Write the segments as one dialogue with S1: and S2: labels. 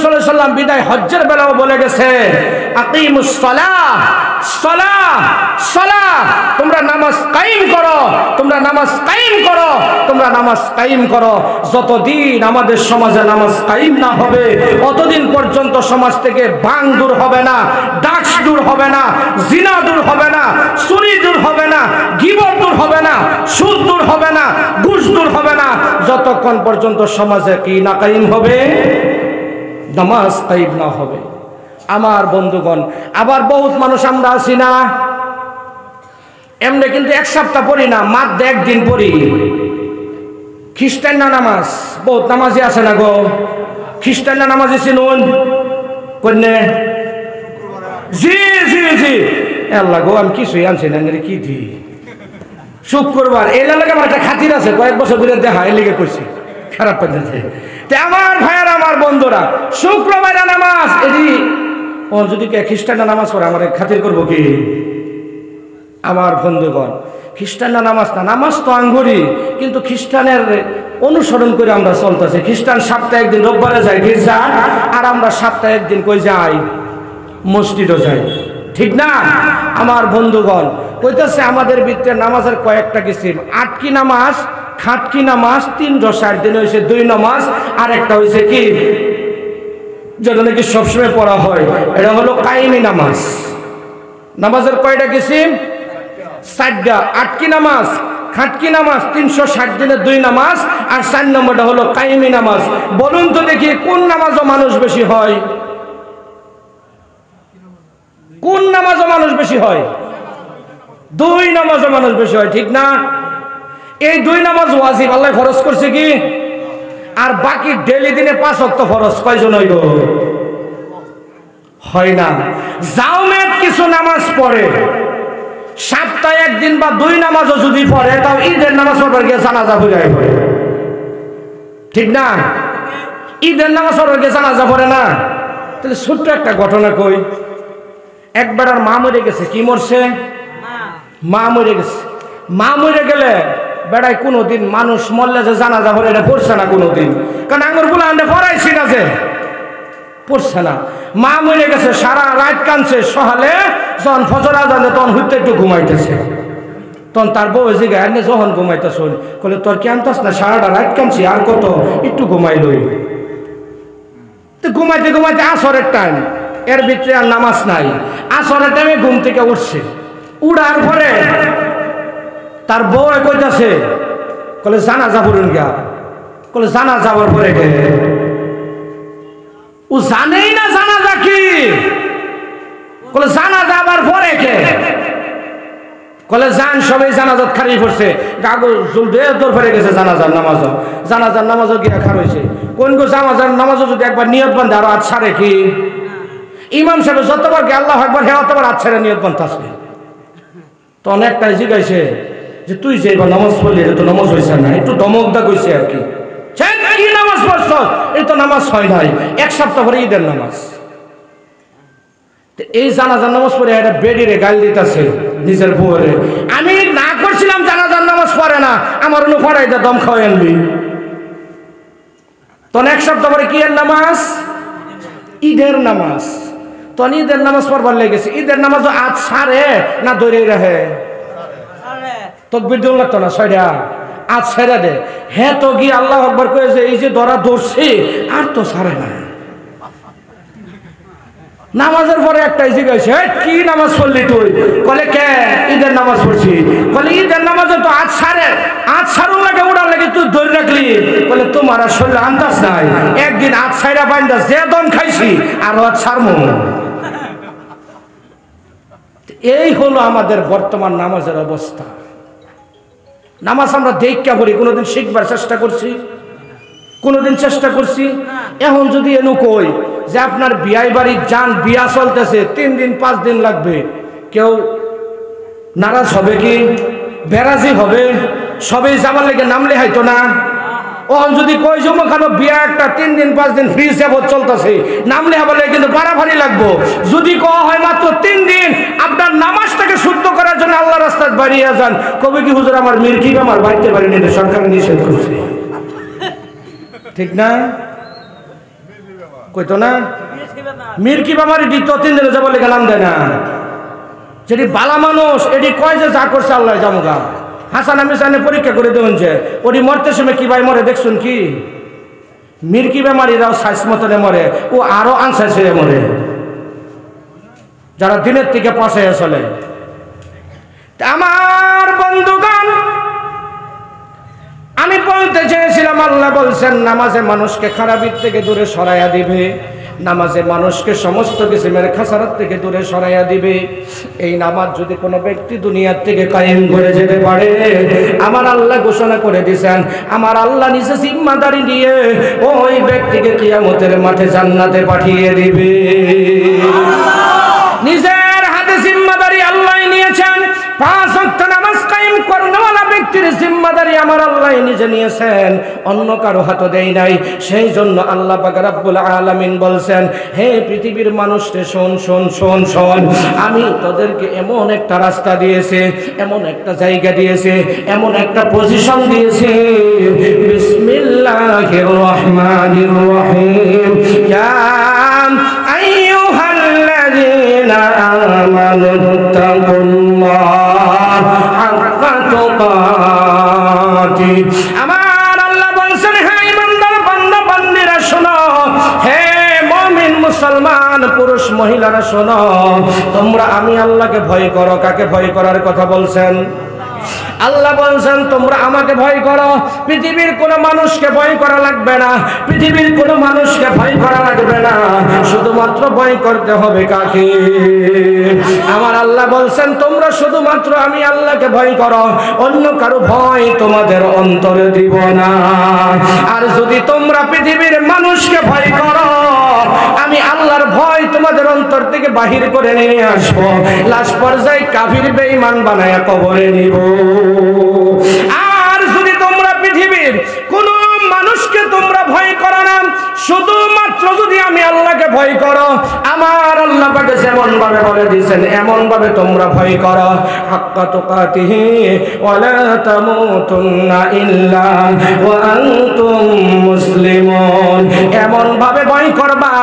S1: সাল্লাল্লাহু আলাইহি ওয়াসাল্লাম বিদায় হজ্জের বেলাও বলে গেছে, আকিমুস সালাহ, সালাহ, সালাহ, তোমরা নামাজ কায়েম করো, তোমরা নামাজ কায়েম করো, তোমরা নামাজ কায়েম করো। যতদিন আমাদের সমাজে নামাজ কায়েম না হবে অতদিন পর্যন্ত সমাজ থেকে ভাঙ দূর হবে না, ডাকস দূর হবে না, জিনা দূর হবে না, চুরি দূর হবে না, গীবত দূর হবে না, সুদ দূর হবে না, ঘুষ দূর হবে না, যতক্ষণ পর্যন্ত সমাজে কি না কায়েম হবে, নামাজ কায়েম না হবে। আমার বন্ধুগণ, আবার বহুত মানুষ আমরা আছি না, এমনি কিন্তু এক সপ্তাহ পড়ি না, মাত্র একদিন পড়ি। খ্রিস্টান না নামাজ, বহুত নামাজি আছে না গো। খ্রিস্টান না নামাজি চিনুন কন্যা? জি জি জি, আল্লাহ গো, আমি কিছুই আনছি না, কি দি শুক্রবার এই লাগে আমার একটা খাতির আছে, কয়েক বছর ধরে দেখা এই লেগে করছি, খারাপ পাচ্ছে। আমার ভাইয়ার, আমার বন্ধুরা, শুক্রবারে নামাজ, এটি ও যদি খ্রিস্টানরা নামাজ পড়ে আমার খাতির করবো কি? আমার বন্ধুগণ, খ্রিস্টানরা নামাজ না, নামাজ তো আঙ্গুরি, কিন্তু খ্রিস্টানের অনুসরণ করে আমরা চলতেছি। খ্রিস্টান সপ্তাহে একদিন রোববারে যায় গির্জা, আর আমরা সপ্তাহে একদিন কই যাই, মসজিদও যাই, ঠিক না? আমার বন্ধুগণ, কইতেছে আমাদের ভিতরে নামাজের কয়েকটা কিসিম, আটকি নামাজ, খাটকি নামাজ, 360 দিন হয়েছে 2 নামাজ, আর একটা হয়েছে কি যেটা নাকি সবসময় পড়া হয়, এটা হলো কায়েমি নামাজ। নামাজের কয়টা কিসিম? 4টা। আটকি নামাজ, খাটকি নামাজ, 360 দিনে 2 নামাজ, আর 4 নম্বরটা হলো কায়েমি নামাজ। বলুন তো দেখি কোন নামাজও মানুষ বেশি হয়? কোন নামাজও মানুষ বেশি হয়? 2 নামাজও মানুষ বেশি হয়, ঠিক না? এই 2 নামাজ ওয়াজিব, আল্লাহ ফরজ করছে কি? আর বাকি ডেলি দিনে 5 ওয়াক্ত ফরজ কয়জন হইল? হয় না। জাওমেত কিছু নামাজ পড়ে, সপ্তাহে একদিন বা 2 নামাজও যদি পড়ে, তাও ঈদের নামাজ পড়বার গিয়ে জানাজা পড়ে, ঠিক না? ঈদের নামাজ পড়বার গিয়ে জানাজা পড়ে না। তাহলে ছোট্ট একটা ঘটনা কই। একবার আর মা মরে গেছে। কি মরছে? মা মরে গেছে। মা মরে গেলে বেড়ায় কোনোদিন মানুষ মরলে যে জানাজা পড়ে এটা পড়ছে না কোনোদিন, কারণ আঙুর গুলো আনতে পড়াইছি না, যে পড়ছে না। মা মরে গেছে, সারা রাত কানছে, সকালে যখন ফজর আজান তখন হইতে একটু ঘুমাইতেছে, তখন তার বউ জিগায়, আনে যখন ঘুমাইতেছ বলে তোর কি আনতাস না, সারাটা রাত কানছি, আর কত, একটু ঘুমাই লই। তো ঘুমাইতে ঘুমাইতে আসরের টাইম, এর ভিতরে আর নামাজ নাই। আসরের টাইমে ঘুম থেকে উঠছে, উড়ার পরে তার বউ কইতাছে, কলে জানাজা পড়ুন গা, কলে জানা যাওয়ার পরে গে ও জানেই না জানাজা কি, কলে জানা যাবার পরে কে, কলে জান সবাই জানাজাত খারিয়ে পড়ছে, কাগজ জ্বলবে তোর ফেরে গেছে জানাজার নামাজও, জানাজার নামাজও গিয়ে খার হয়েছে। কোন গো জানাজার নামাজও যদি একবার নিয়ত বান্ধে আরো আজ ছাড়ে কি? ইমাম সাহেব যতবার গে আল্লাহ একবার হে অতবার আজ ছাড়ে নিয়ত বান্ধ আসবে। তো অনেকটাই জিগাইছে যে তুই যে এবার নামাজ পড়লি এটা তো নামাজ হয়েছে না, একটু দমকদা কইছে আর কি, কি নামাজ পড়ছ, এই তো নামাজ হয় নাই, 1 সপ্তাহ পরে ঈদের নামাজ। এই জানাজার নামাজ পড়ে একটা বেডিরে গাল দিতেছে নিজের বউরে, আমি না করছিলাম জানাজার নামাজ পড়ে না, আমার অনু পড়াই দা দম খাওয়াই আনবি। তখন 1 সপ্তাহ পরে কি এর নামাজ? ঈদের নামাজ। তখন ঈদের নামাজ পড়বার লেগেছে। ঈদের নামাজ আজ সারে না দৌড়ে রাহে, তকবির দেওয়া লাগতো না, 6টা আজ ছেড়ে দে। হ্যাঁ তো গিয়ে আল্লাহ আকবার কয়েছে, এই যে ধরা ধরছে আর তো ছাড়ে না। নামাজের পরে একটাই জিজ্ঞাসা, কি নামাজ পড়লি তুই? বলে কে? ঈদের নামাজ পড়ছি। বলে ঈদের নামাজে তো আজ ছাড়ে, আজ ছাড়ুন লাগে উড়ার লাগে তুই ধরে রাখলি। বলে তোমার আর শরীরে আন্দাজ নাই, একদিন আজ ছাইরা বাইন্দা যে দম খাইছি আর আজ ছাড়মু। এই হলো আমাদের বর্তমান নামাজের অবস্থা। নামাজ আমরা দেখা করি, কোনোদিন শিখবার চেষ্টা করছি? কোনোদিন চেষ্টা করছি? এখন যদি এনু কই যে আপনার বিয়াই বাড়ি যান, বিয়া চলতেছে, 3 দিন 5 দিন লাগবে, কেউ নারাজ হবে কি? বেরাজি হবে? সবাই যাবার লেগে নামলে হয়তো না। ওখান যদি কই জমখানো বিয়া একটা 3 দিন 5 দিন ফ্রি সেবত চলতেছে, নামলে হবার লেগে কিন্তু বাড়াবাড়ি লাগবো। যদি কওয়া হয় মাত্র 3 দিন, আপনার নামাজটাকে শুদ্ধ করার জন্য আল্লাহ রাস্তায় বাড়িয়ে যান, কবে কি হুজুর আমার মির্কি আমার বাড়িতে বাড়ি নিতে সরকার নিষেধ করছে, ঠিক না? কইতো না মির্কি বামারি দ্বিতীয় 3 দিনে যাবো লেগে নাম দেয় না যেটি বালা মানুষ এটি কয় যে যা করছে আল্লাহ জামুগা হাসান আমি জানে পরীক্ষা করে দেবেন যে ওটি মরতে সময় কি ভাই মরে দেখছুন কি মির্কি বেমারিরাও সাইজ মতনে মরে ও আরো আনসাইজ হয়ে মরে যারা দিনের থেকে পাশে চলে আমার বন্ধুগণ আমি বলতে চেয়েছিলাম আল্লাহ বলছেন নামাজে মানুষকে খারাপের থেকে দূরে সরাইয়া দিবে নামাজে মানুষকে সমস্ত কিসিমের খাসারাত থেকে দূরে সরাইয়া দিবে এই নামাজ যদি কোনো ব্যক্তি দুনিয়ার থেকে কায়েম করে যেতে পারে আমার আল্লাহ ঘোষণা করে দিয়েছেন আমার আল্লাহ নিজে জিম্মাদারি নিয়ে ওই ব্যক্তিকে কিয়ামতের মাঠে জান্নাতে পাঠিয়ে দিবে নিজের হাতে জিম্মাদারি আল্লাহ নিয়েছেন 5 ওয়াক্ত নামাজ কায়েম করানোওয়ালা ব্যক্তির জিম্মাদারি আমার আল্লাহ নিজে নিয়েছেন অন্য কারো হাতে দেই নাই সেই জন্য আল্লাহ পাক রব্বুল আলামিন বলছেন হে পৃথিবীর মানুষরে শোন শোন শোন শোন আমি তোদেরকে এমন একটা রাস্তা দিয়েছি এমন একটা জায়গা দিয়েছি এমন একটা পজিশন দিয়েছি বিসমিল্লাহির রহমানির রহিম ইয়া আইয়ুহাল্লাযীনা আমানুত্তাকুল্লাহ হাক্কা তুকাতি আমার আল্লাহ বলছেন হে ইমানদার বান্দা বান্দীরা শোনো হে মুমিন মুসলমান পুরুষ মহিলারা শোনো তোমরা আমি আল্লাহকে ভয় করো কাকে ভয় করার কথা বলছেন আল্লাহ বলছেন তোমরা আমাকে ভয় করো পৃথিবীর কোনো মানুষকে ভয় করা লাগবে না পৃথিবীর কোনো মানুষকে ভয় করা লাগবে না শুধুমাত্র ভয় করতে হবে কাকে আমার আল্লাহ বলছেন তোমরা শুধুমাত্র আমি আল্লাহকে ভয় করো অন্য কারো ভয় তোমাদের অন্তরে দিব না আর যদি তোমরা পৃথিবীর মানুষকে ভয় করো আমি আল্লাহর ভয় তোমাদের অন্তর থেকে বাহির করে নিয়ে আসবো লাস্ট পর্যায়ে কাফির বেঈমান বানায়া কবরে নিব আর যদি তোমরা পৃথিবীর কোন মানুষকে তোমরা ভয় করো না শুধুমাত্র যদি আমি আল্লাহকে ভয় করো আমার আল্লাহ পাকে যেমন ভাবে বলে দিয়েছেন এমন ভাবে তোমরা ভয় করো হাক্কা তুকাতিহি ওয়ালা তামুতুন্না ইল্লা ওয়া আনতুম মুসলিমুন এমন ভাবে ভয় করবা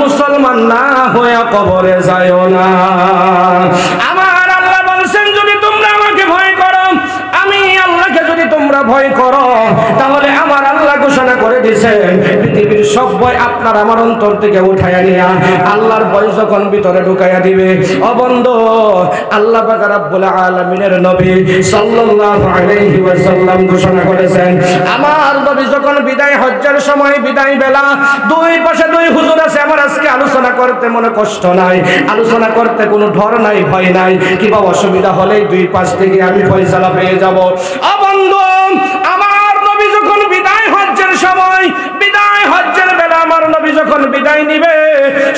S1: মুসলমান না হয়ে কবরে যায়ও না আমার আল্লাহ বলছেন যদি তোমরা আমাকে ভয় করো আমি আল্লাহকে যদি তোমরা ভয় করো তাহলে আমার আল্লাহ ঘোষণা করে দিয়েছেন পৃথিবীর সব ভয় আপনার আমার অন্তর থেকে উঠাইয়া নিয়া আল্লাহর ভয় যখন ভিতরে ঢুকাইয়া দিবে ও বন্ধু আল্লাহ পাক রব্বুল আলামিনের নবী সাল্লাল্লাহু আলাইহি ওয়াসাল্লাম ঘোষণা করেছেন আমার নবী যখন বিদায় হজ্জের সময় বিদায় বেলা দুই পাশে দুই হুজুর আছে আমার আজকে আলোচনা করতে মনে কষ্ট নাই আলোচনা করতে কোনো ডর নাই ভয় নাই কিংবা অসুবিধা হলেই দুই পাশ থেকে আমি ফয়সালা পেয়ে যাব ও বন্ধু আমার নবী যখন বিদায় হজ্জের সময় বিদায় হজ্জের বেলা আমার নবী যখন বিদায় নিবে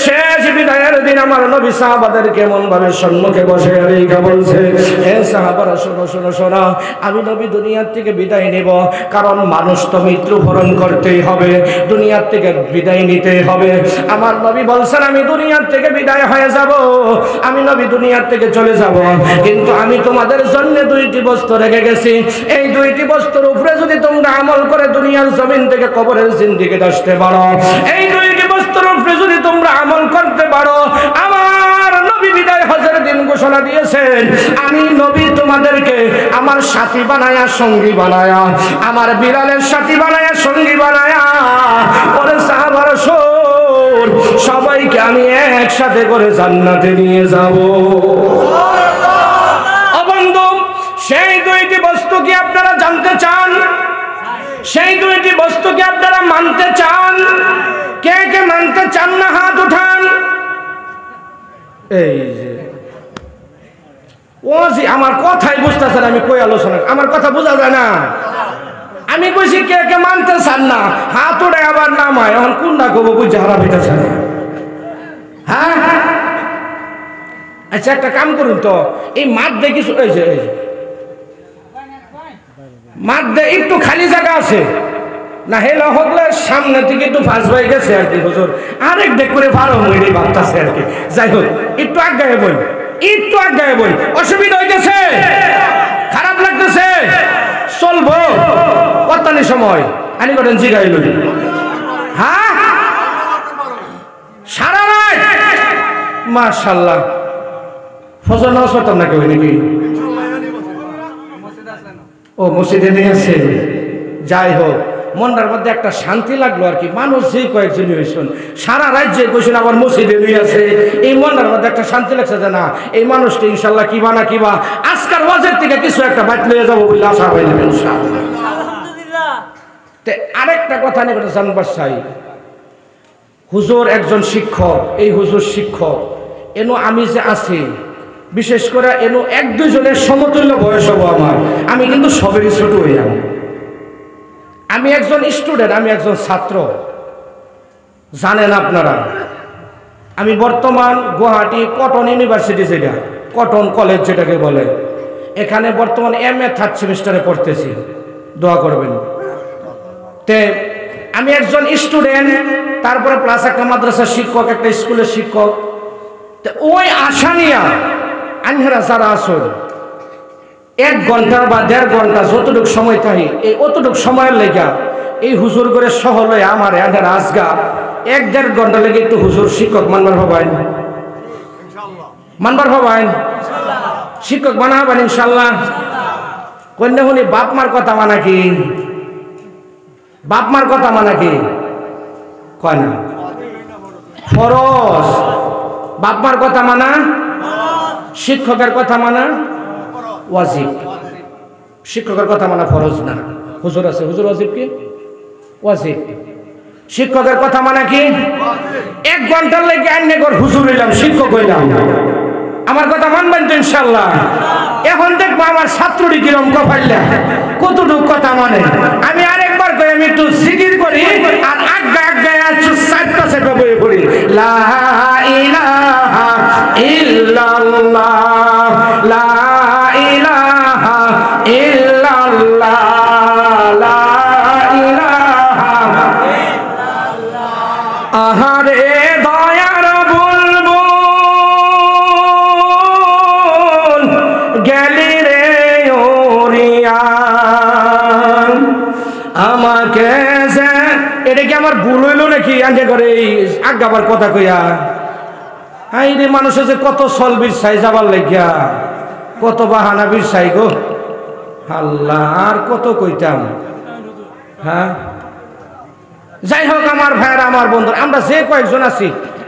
S1: শেষ বিদায়ের দিন আমার নবী সাহাবাদের কেমন ভাবে সম্মুখে বসে রেখে বলছে হে সাহাবারা শোনো শোনো শোনো আমি নবী দুনিয়ার থেকে বিদায় নেব কারণ মানুষ তো মৃত্যুবরণ করতেই হবে দুনিয়ার থেকে বিদায় নিতেই হবে আমার নবী বলছেন আমি দুনিয়ার থেকে বিদায় হয়ে যাব আমি নবী দুনিয়ার থেকে চলে যাব কিন্তু আমি তোমাদের জন্য দুইটি বস্তু রেখে গেছি এই দুইটি বস্তুর উপরে যদি তোমরা আমল করে দুনিয়ার জমিন থেকে কবরের জিন্দেগি আসতে পারো এই দুইটি বস্তুর উপরে যদি তোমরা আমল করতে পারো আমার নবী বিদায় হজের দিন ঘোষণা দিয়েছেন আমি নবী তোমাদেরকে আমার সাথী বানায়া সঙ্গী বানায়া আমার বিড়ালের সাথী বানায়া সঙ্গী বানায়া ওরে সাহাবারা শোন সবাইকে আমি একসাথে করে জান্নাতে নিয়ে যাব ও বন্ধু সেই দুইটি বস্তু কি আপনারা জানতে চান সেই দুইটি বস্তু কি আপনারা মানতে চান কে কে মানতে চান না হাত উঠান এই যে ও জি আমার কথাই বুঝতেছেন আমি কই আলোচনা আমার কথা বোঝা যায় না আমি কইছি কে কে মানতে চান না হাত উঠে আবার নামায় এখন কোনটা কবো বুঝে হারা পেতেছে না হ্যাঁ আচ্ছা একটা কাম করুন তো এই মাঠ দিয়ে কিছু এই যে মাঠ দিয়ে একটু খালি জায়গা আছে না হেলা হকলে সামনে থেকে একটু ফাঁস হয়ে গেছে আর কি হুজুর আরেক দেখ করে ভালো হয়নি ভাবতেছে আর কি যাই হোক একটু আগায় বল একটু আগায় বল অসুবিধা হইতেছে খারাপ লাগতেছে চলবো কতখানি সময় আনি করেন জিগাইল হ্যাঁ মাশাআল্লাহ ফজর নামাজ পড়তাম নাকি ওই নাকি ও মসজিদে নিয়ে আছে যাই হোক মনটার মধ্যে একটা শান্তি লাগলো আর কি মানুষ যে কয়েকজন হয়েছেন সারা রাজ্যে কইছেন আবার মসজিদে নিয়ে আছে এই মনটার মধ্যে একটা শান্তি লাগছে যে না এই মানুষটা ইনশাল্লাহ কিবা না কিবা আজকাল ওয়াজের থেকে কিছু একটা বাইট লয়ে যাবো বলে আশা হয় না ইনশাআল্লাহ আরেকটা কথা নিয়ে জানবার চাই হুজুর একজন শিক্ষক এই হুজুর শিক্ষক এনো আমি যে আছি বিশেষ করে এনো এক দুইজনের সমতুল্য বয়স হবো আমার আমি কিন্তু সবেরই ছোট হয়ে যাব আমি একজন স্টুডেন্ট আমি একজন ছাত্র জানেন আপনারা আমি বর্তমান গুয়াহাটি কটন ইউনিভার্সিটি যেটা কটন কলেজ যেটাকে বলে এখানে বর্তমান MA 3rd সেমিস্টারে পড়তেছি দোয়া করবেন তে আমি একজন স্টুডেন্ট তারপরে প্লাস একটা মাদ্রাসার শিক্ষক একটা স্কুলের শিক্ষক তো ওই আশা নিয়া আনহেরা যারা আসুন 1 ঘন্টা বা 1.5 ঘন্টা যতটুকু সময় থাকি এই অতটুকু সময়ের লেগা এই হুজুর করে সহলে আমার আনহেরা আজগা 1-1.5 ঘন্টা লেগে একটু হুজুর শিক্ষক মানবার হবেন মানবার হবেন শিক্ষক বানাবেন ইনশাল্লাহ কন্যা হলি বাপ মার কথা মানা কি বাপ মার কথা মানা কি কয় না ফরজ বাপ মার কথা মানা শিক্ষকের কথা মানা ওয়াজিব শিক্ষকের কথা মানা ফরজ না হুজুর আছে হুজুর ওয়াজিব কি ওয়াজিব শিক্ষকের কথা মানা কি 1 ঘন্টার লেগে আইনে ঘর হুজুর হইলাম শিক্ষক হইলাম আমার কথা মানবেন তো ইনশাআল্লাহ এখন দেখবো আমার ছাত্রটি কিরম কপাইলা কতটুক কথা মানে আমি আরেকবার কই আমি একটু জিকির করি আর আজ্ঞা আজ্ঞা একটু সাইডটা সেটা বই পড়ি লা ইলাহা ইল্লাল্লাহ লা ইলাহা ইল্লাল্লাহ লা ইলাহা ইল্লাল্লাহ আহারে দয়ার বুলবুল গেলি রে ওরিয়ান আমাকে যে এটা কি আমার ভুল হইল নাকি আগে করে আজ্ঞাবার কথা কইয়া হাই রে মানুষে যে কত সলবির সাই যাবার লাগিয়া কত বাহানা বীর সাই গো আল্লাহ আর কত কইতাম হ্যাঁ যাই হোক আমার ভাইয়েরা আমার বন্ধুরা আমরা যে কয়েকজন আছি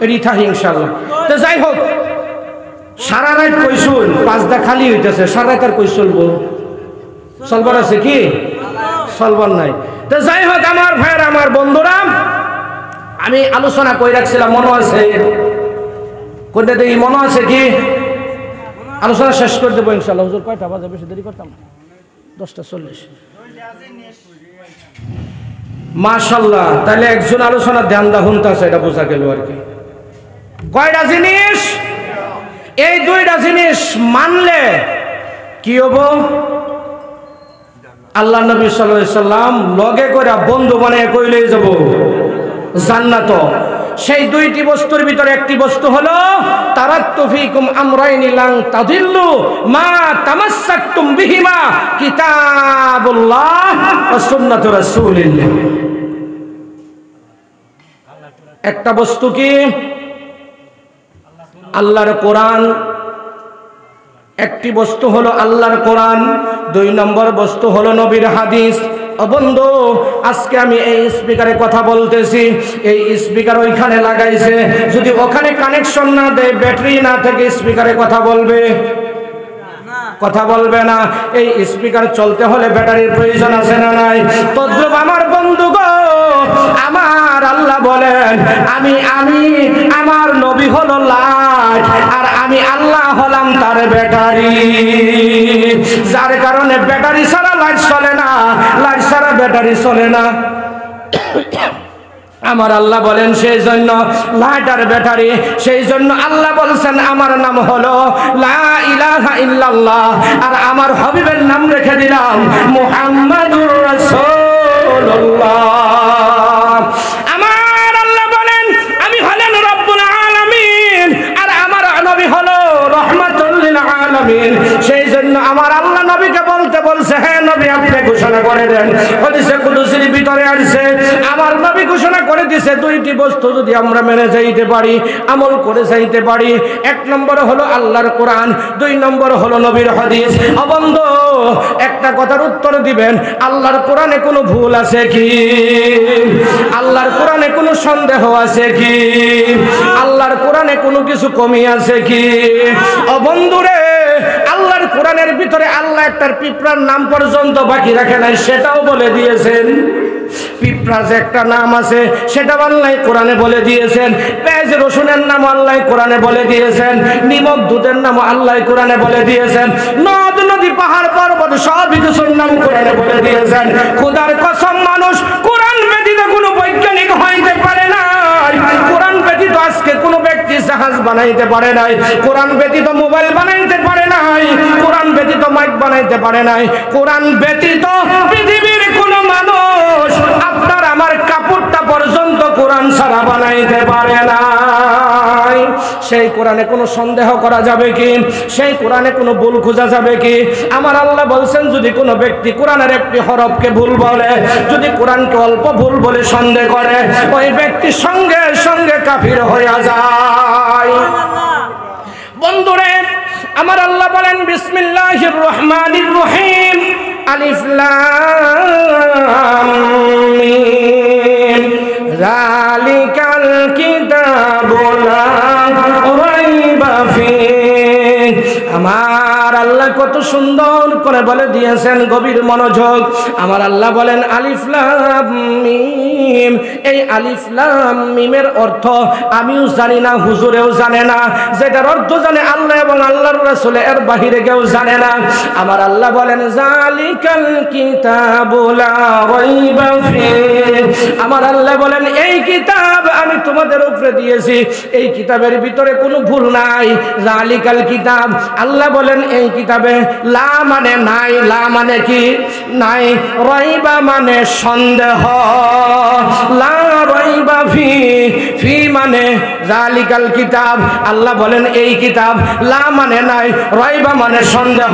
S1: রিথা ইনশাআল্লাহ তো যাই হোক সারা রাত কইসুন পাঁচটা খালি হইতেছে সারা রাত আর কই চলবো চলবার আছে কি চলবার নাই তো যাই হোক আমার ভাইয়েরা আমার বন্ধুরা আমি আলোচনা কই রাখছিলাম মনে আছে কোনটা দেখি মনে আছে কি আলোচনা শেষ করে দেবো ইনশাআল্লাহ হুজুর কয়টা বাজে বেশি দেরি করতাম 10:40 মাশাআল্লাহ তাহলে একজন আলোচনা ধ্যান দাহুন আছে এটা বোঝা গেল আর কি কয়টা জিনিস এই 2টা জিনিস মানলে কি হবো আল্লাহ নবী সাল্লাল্লাহু আলাইহি সাল্লাম লগে করে বন্ধু বানিয়ে কইলে যাব জান্নাত সেই 2টি বস্তুর ভিতরে একটি বস্তু হলো তারাক্তু ফীকুম আমরাইনি লান তাদিল্লু মা তামাসসাকতুম বিহিমা কিতাবুল্লাহ ওয়া সুন্নাতু রাসূলিল্লাহ একটা বস্তু কি আল্লাহর কোরআন একটি বস্তু হলো আল্লাহর কোরআন 2 নম্বর বস্তু হলো নবীর হাদিস ও বন্ধু আজকে আমি এই স্পিকারে কথা বলতেছি এই স্পিকার ওইখানে লাগাইছে যদি ওখানে কানেকশন না দেয় ব্যাটারি না থেকে স্পিকারে কথা বলবে কথা বলবে না এই স্পিকার চলতে হলে ব্যাটারির প্রয়োজন আছে না নাই তদ্রূপ আমার বন্ধু গো আমার আল্লাহ বলেন আমি আমার নবী হলো লাইট আর আমি আল্লাহ হলাম তার ব্যাটারি যার কারণে ব্যাটারি ছাড়া লাইট চলে না লাইট ছাড়া ব্যাটারি চলে না আমার আল্লাহ বলেন সেই জন্য লাইট আর ব্যাটারি সেই জন্য আল্লাহ বলছেন আমার নাম হলো লা ইলাহা ইল্লাল্লাহ আর আমার হাবিবের নাম রেখে দিলাম মুহাম্মাদুর রাসূলুল্লাহ আমার আল্লাহ বলেন আমি হলেন রব্বুল আলামিন আর আমার নবী হলো রাহমাতুল লিল আলামিন সেই জন্য আমার আল্লাহ নবীকে বলতে বলছে হে নবী আপনি ঘোষণা করে দেন হাদিসে কুদসির ভিতরে আছে আমার নবী ঘোষণা করে দিয়েছে দিয়েছে দুইটি বস্তু যদি আমরা মেনে যাইতে পারি, আমল করে যাইতে পারি, এক নম্বর হলো আল্লাহর কোরআন, দুই নম্বর হলো নবীর হাদিস। বন্ধু একটা কথার উত্তর দিবেন, আল্লাহর কোরআনে কোনো ভুল আছে কি? আল্লাহর কোরআনে কোনো সন্দেহ আছে কি? আল্লাহর কোরআনে কোনো কিছু কমি আছে কি? বন্ধুরে, আল্লাহর কোরআনের ভিতরে আল্লাহ একটা পিঁপড়ার নাম পর্যন্ত বাকি রাখে নাই, সেটাও বলে দিয়েছেন। পিঁপড়ার যে একটা নাম আছে সেটা আল্লাহ কোরআনে বলে দিয়েছেন। পেঁয়াজ রসুনের নাম আল্লাহ কোরআনে বলে দিয়েছেন। নিমক দুধের নাম আল্লাহ কোরআনে বলে দিয়েছেন। নদ নদী পাহাড় পর্বত সবই কিছুর নাম কোরআনে বলে দিয়েছেন। খোদার কসম, মানুষ কোরআন ব্যতীত কোনো বৈজ্ঞানিক হইতে পারে না। কোরআন ব্যতীত আজকে কোনো ব্যক্তি জাহাজ বানাইতে পারে নাই, কোরআন ব্যতীত মোবাইল বানাইতে পারে নাই, কোরআন ব্যতীত মাইক বানাইতে পারে নাই, কোরআন ব্যতীত পৃথিবীর কোনো মানুষ আপনার আমার কাপড়টা পর্যন্ত কোরআন ছাড়া বানাইতে পারে নাই। সেই কোরআনে কোনো সন্দেহ করা যাবে কি? সেই কোরআনে কোনো ভুল খোঁজা যাবে কি? আমার আল্লাহ বলছেন, যদি কোনো ব্যক্তি কোরআনের একটি হরফকে ভুল বলে, যদি কোরআনকে অল্প ভুল বলে সন্দেহ করে, ওই ব্যক্তি সঙ্গে সঙ্গে কাফির হয়ে যায়। বন্ধুরে, আমার আল্লাহ বলেন বিসমিল্লাহির রহমানির রহিম, আলিফ লাম মিম, যালিকাল কিতাবু লা রাইবা ফীহ। আমার আল্লাহ কত সুন্দর করে বলে দিয়েছেন, গভীর মনোযোগ। আমার আল্লাহ বলেন আলিফ লাম মিম। এই আলিফ লাম মিমের অর্থ আমিও জানি না, হুজুরেও জানে না। যেটার অর্থ জানে আল্লাহ এবং আল্লাহর রাসূল, এর বাহিরে কেউ জানে না। আমার আল্লাহ বলেন যালিকাল কিতাবু লা রাইবা ফীহ। আমার আল্লাহ বলেন এই কিতাব আমি তোমাদের উপরে দিয়েছি, এই কিতাবের ভিতরে কোনো ভুল নাই। যালিকাল কিতাব, আল্লাহ বলেন এই কিতাবে লা মানে নাই, লা মানে কি? নাই। রাইবা মানে সন্দেহ, লা রাইবা ফি, ফি মানে যালিকাল কিতাব। আল্লাহ বলেন এই কিতাব, লা মানে নাই, রাইবা মানে সন্দেহ,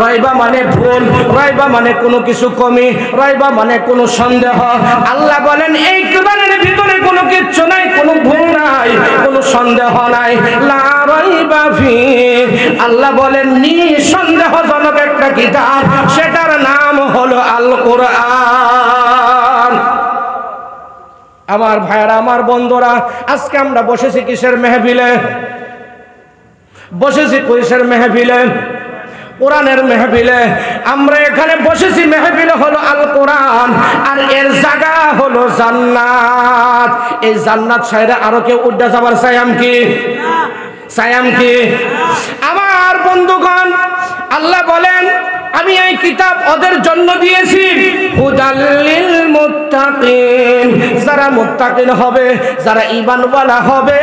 S1: রাইবা মানে ভুল, রাইবা মানে কোনো কিছু কমি, রাইবা মানে কোনো সন্দেহ। আল্লাহ বলেন এই কোরআনের ভিতরে কোনো কিচ্ছু নাই, কোনো ভুল নাই, কোনো সন্দেহ নাই। লা রাইবা ফি। আল্লাহ বলেন নিঃসন্দেহজনক একটা কিতাব, সেটার নাম হলো আল কোরআন। আমার ভাইরা, আমার বন্ধুরা, আজকে আমরা বসেছি কিসের মেহফিলে? বসেছি কিসের মেহফিলে? কোরআনের মেহফিলে। আমরা এখানে বসেছি, মেহফিল হলো আল কোরআন, আর এর জায়গা হলো জান্নাত। এই জান্নাত ছাইরা আরো কেউ উড্ডা যাবার চাইয়াম কি? চাইয়াম কি? আমার বন্ধুগণ, আল্লাহ বলেন আমি এই কিতাব ওদের জন্য দিয়েছি হুদাল লিল মুত্তাকিন। যারা মুত্তাকিন হবে, যারা ঈমানওয়ালা হবে,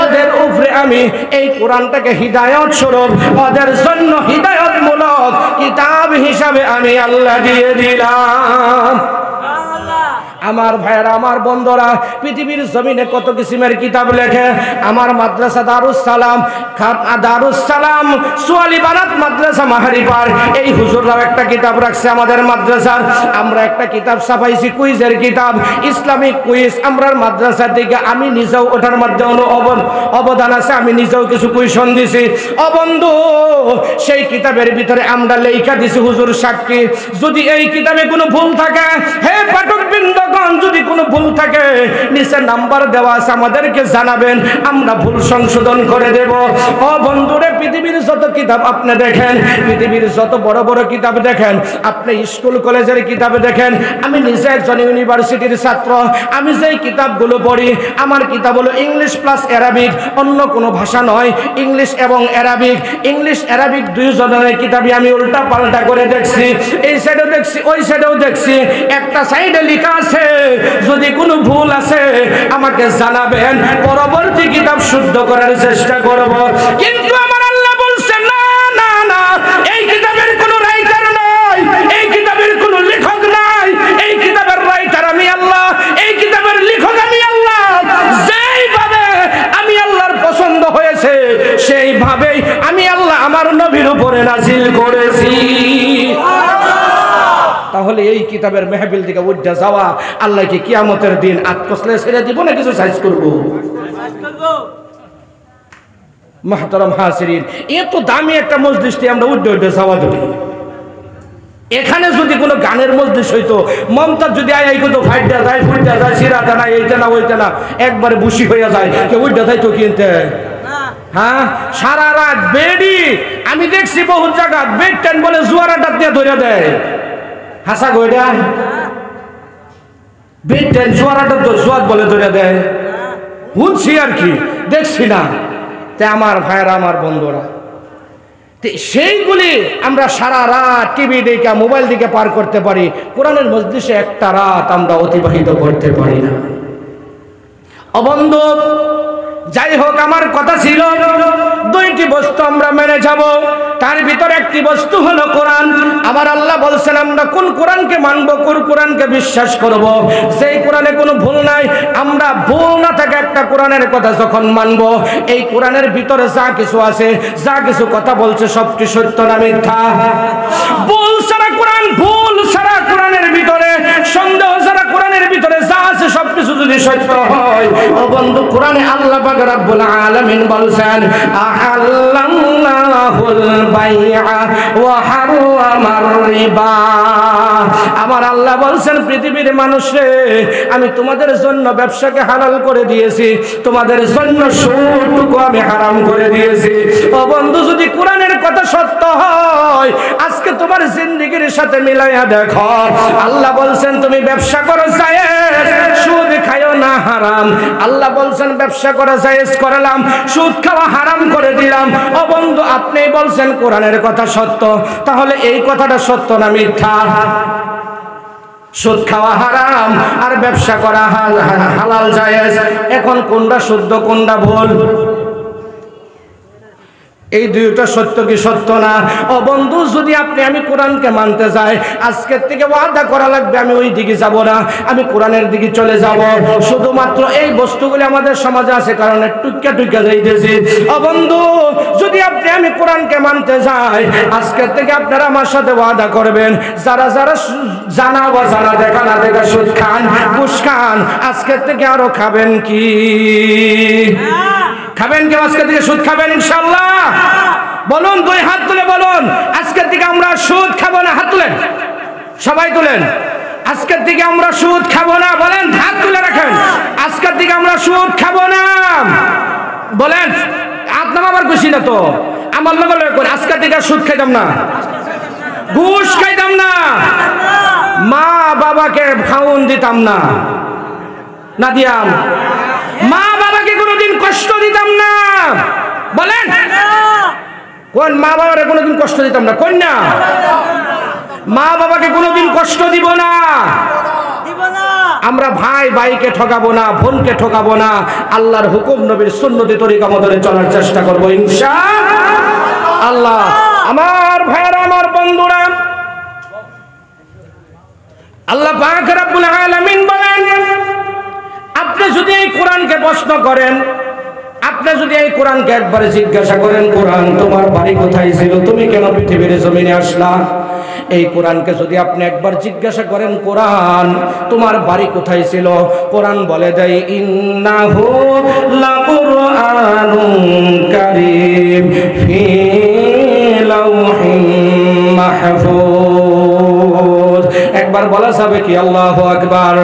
S1: ওদের উপরে আমি এই কোরআনটাকে হিদায়াত স্বরূপ, ওদের জন্য হিদায়াতমূলক কিতাব হিসাবে আমি আল্লাহ দিয়ে দিলাম। আমার ভাইরা, আমার বন্ধুরা, পৃথিবীর জমিনে কত কিসিমের কিতাব লেখে। আমার মাদ্রাসা দারুস সালাম, দারুস সালাম সোয়ালি বানাত মাদ্রাসা মাহারিপার, এই হুজুররাও একটা কিতাব রাখছে আমাদের মাদ্রাসার। আমরা একটা কিতাব ছাপাইছি, কুইজের কিতাব, ইসলামিক কুইজ। আমরা মাদ্রাসা থেকে আমি নিজেও ওটার মধ্যে অবদান আছে, আমি নিজেও কিছু কুইশন দিছি। ও বন্ধু, সেই কিতাবের ভিতরে আমরা লেখা দিছি, হুজুর সাক্ষী, যদি এই কিতাবে কোনো ভুল থাকে, হে পাঠকবৃন্দ, যদি কোনো ভুল থাকে নিচে নাম্বার দেওয়া আছে, আমাদেরকে জানাবেন, আমরা ভুল সংশোধন করে দেব। ও বন্ধুরে, পৃথিবীর যত কিতাব আপনি দেখেন, পৃথিবীর যত বড় বড় কিতাব দেখেন, আপনি স্কুল কলেজের কিতাব দেখেন, আমি নিজে একজন ইউনিভার্সিটির ছাত্র, আমি যেই কিতাবগুলো পড়ি, আমার কিতাব হলো ইংলিশ প্লাস অ্যারাবিক, অন্য কোনো ভাষা নয়, ইংলিশ এবং অ্যারাবিক। ইংলিশ অ্যারাবিক দুইজনের কিতাবই আমি উল্টা পাল্টা করে দেখছি, এই সাইডেও দেখছি, ওই সাইডেও দেখছি। একটা সাইডে লেখা আছে, যদি কোনো ভুল আছে আমাকে জানাবেন, পরবর্তী কিতাব শুদ্ধ করার চেষ্টা করব। কিন্তু আমার আল্লাহ বলছে না না না, এই কিতাবের কোনো রাইটার নাই, এই কিতাবের কোনো লেখক নাই, এই কিতাবের রাইটার আমি আল্লাহ, এই কিতাবের লেখক আমি আল্লাহ। যেইভাবে আমি আল্লাহর পছন্দ হয়েছে, সেইভাবেই আমি আল্লাহ আমার নবীর উপরে নাজিল করেছি। তাহলে এই কিতাবের মেহফিল থেকে উঠে যাওয়া আল্লাহকে কিয়ামতের দিন আত্মসলে ছেড়ে দিব না কিছু সাইজ করব? মুহতারাম হাজিরিন, এত দামি একটা মজলিসটি আমরা উঠে যাওয়া দেব। এখানে যদি কোনো গানের মজলিস হইতো, মমতাজ যদি আয় করতো ফাইটটা যায় ফুটটা যায় সিরাটা না এইটা না ওইটা না একবারে বুশি হইয়া যায়, কেউ উঠে যাইতো কিনতে? হ্যাঁ, সারা রাত বেডি আমি দেখছি বহু জায়গা বেড টেন বলে জুয়ারাটা দিয়ে ধরে দেয়। হাসা গইডা বেড টেন জুয়ারাটা তো জুয়াত বলে ধরে দেয়, শুনছি আর কি, দেখছি না। তে আমার ভাইরা, আমার বন্ধুরা, সেইগুলি আমরা সারা রাত টিভি দেখে মোবাইল দিকে পার করতে পারি, কোরআনের মজলিসে একটা রাত আমরা অতিবাহিত করতে পারি না। অবন্ধু, যাই হোক, আমার কথা ছিল দুইটি বস্তু আমরা মেনে যাব, তার ভিতরে একটি বস্তু হলো কোরআন। আমার আল্লাহ বলছেন আমরা কোন কোরআনকে মানব, কোন কোরআনকে বিশ্বাস করব, সেই কোরআনে কোনো ভুল নাই। আমরা ভুল না থাকে একটা কোরআনের কথা যখন মানব, এই কোরআনের ভিতরে যা কিছু আছে, যা কিছু কথা বলছে সবটি সত্য না মিথ্যা? ভুল ছাড়া কোরআন, ভুল ছাড়া কোরআনের ভিতরে সন্দেহ ছাড়া কোরআনের ভিতরে যা আছে সবকিছু যদি সত্য হয়, ও বন্ধু, কোরআনে আল্লাহ পাক রব্বুল আলামিন বলছেন আহাল্লাল্লাহুল বাইআ ওয়া হারামার রিবা। আমার আল্লাহ বলছেন পৃথিবীর মানুষে আমি তোমাদের জন্য ব্যবসাকে হালাল করে দিয়েছি, তোমাদের জন্য সুদটুকু আমি হারাম করে দিয়েছি। ও বন্ধু, যদি কোরআনের কথা সত্য হয় আজকে তোমার জিন্দেগির সাথে মিলাইয়া দেখো। আল্লাহ বলছেন তুমি ব্যবসা করো জায়েজ, সুদ খায়ও না হারাম। আল্লাহ বলছেন ব্যবসা করা জায়েজ করলাম, সুদ খাওয়া হারাম করে দিলাম। ও বন্ধু, আপনি বলছেন কোরআনের কথা সত্য, তাহলে এই কথাটা সত্য না মিথ্যা? সুদ খাওয়া হারাম আর ব্যবসা করা হালাল জায়েজ, এখন কোনটা শুদ্ধ কোনটা ভুল? এই দুইটা সত্য কি সত্য না? ও বন্ধু, যদি আমি কোরআনকে মানতে যাই, আজকের থেকে ওয়াদা করা লাগবে আমি ওই দিকে যাব না, আমি কোরআনের দিকে চলে যাব। শুধুমাত্র এই বস্তুগুলি আমাদের সমাজে আছে কারণে টুইকা টুইকা যাইতেছি। ও বন্ধু, যদি আমি কোরআনকে মানতে যাই, আজকের থেকে আপনারা আমার সাথে ওয়াদা করবেন, যারা যারা জানা বা জানা দেখা না দেখা সুদ খান, ঘুষ খান, আজকের থেকে আরো খাবেন কি? খাবেন কেউ আজকে থেকে সুদ খাবেন ইনশাআল্লাহ? বলুন, দুই হাত তুলে বলুন, আজকের থেকে আমরা সুদ খাবো না। হাত তুলেন, সবাই তুলেন। আজকের থেকে আমরা সুদ খাবো না, বলেন, হাত তুলে রাখেন। আজকের থেকে আমরা সুদ খাবো না, বলেন। আপনার আবার খুশি না তো? আমার লোক আজকের থেকে সুদ খাইতাম না, ঘুষ খাইতাম না, মা বাবাকে খাউন দিতাম না, না দিয়াম? মা বাবাকে কোনোদিন কষ্ট দিতাম না, বলেন। কোন মা বাবারে কোনোদিন কষ্ট দিতাম না? কোন না? মা বাবাকে কোনোদিন কষ্ট দিব না। আমরা ভাই ভাইকে ঠকাবো না, বোনকে ঠকাবো না। আল্লাহর হুকুম, নবীর সুন্নতি তরিকা মতে চলার চেষ্টা করবো ইনশাআল্লাহ। আমার ভাইরা, আমার বন্ধুরা, আল্লাহ পাক রব্বুল আলামিন বলেন, আপনি যদি এই কোরআনকে প্রশ্ন করেন, আপনি যদি এই কোরআনকে একবারে জিজ্ঞাসা করেন, কোরআন তোমার বাড়ি কোথায় ছিল, তুমি কেন পৃথিবীর জমিনে আসলা? এই কোরআনকে যদি আপনি একবার জিজ্ঞাসা করেন, কোরআন তোমার বাড়ি কোথায় ছিল, কোরআন বলে দেয় ইন্নাহু লাকুরআনুন কারীম ফি লাওহিম মাহফুজ। একবার বলা যাবে কি আল্লাহু আকবার?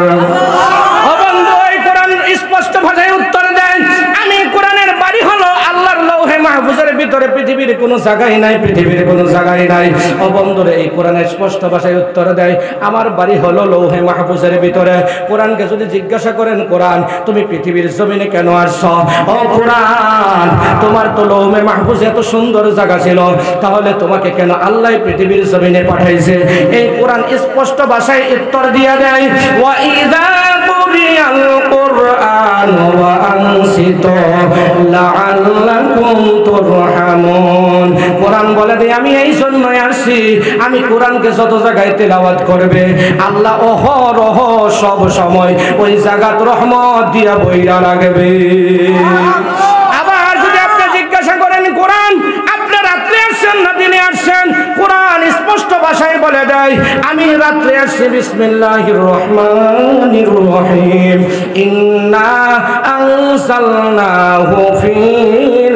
S1: স্পষ্ট ভাষায় উত্তর দেন, আমি কোরআনের বাড়ি হলো আল্লাহর লৌহে মাহফুজের ভিতরে, পৃথিবীর কোনো জায়গায় নাই, পৃথিবীর কোনো জায়গায় নাই। ও বন্ধুরে, এই কোরআনের স্পষ্ট ভাষায় উত্তর দেয়, আমার বাড়ি হলো লৌহে মাহফুজের ভিতরে। কোরআনকে যদি জিজ্ঞাসা করেন, কোরআন তুমি পৃথিবীর জমিনে কেন আসছো? ও কোরআন, তোমার তো লৌহে মাহফুজ এত সুন্দর জায়গা ছিল, তাহলে তোমাকে কেন আল্লাহ পৃথিবীর জমিনে পাঠাইছে? এই কোরআন স্পষ্ট ভাষায় উত্তর দিয়ে দেয়, ওয়া ইযা কুরিয়াল কুরআন ওয়া আনসিতু লাআল্লাকুম তুরহামুন। কোরআন বলে দেয়, আমি এই জন্যই আসছি, আমি কোরআনকে যত জায়গায় তেলাওয়াত করবে আল্লাহ অহরহ সব সময় ওই জায়গাত রহমত দিয়া বইরা লাগবে। আবার যদি আপনি জিজ্ঞাসা করেন, কোরআন আপনি রাত্রে আসছেন না দিনে আসছেন, কোরআন স্পষ্ট ভাষায় বলে দেয় দেয় আমি রাত্রে আসছি বিসমিল্লাহির রহমানির রহিম ইন্না আনসালনাহু ফি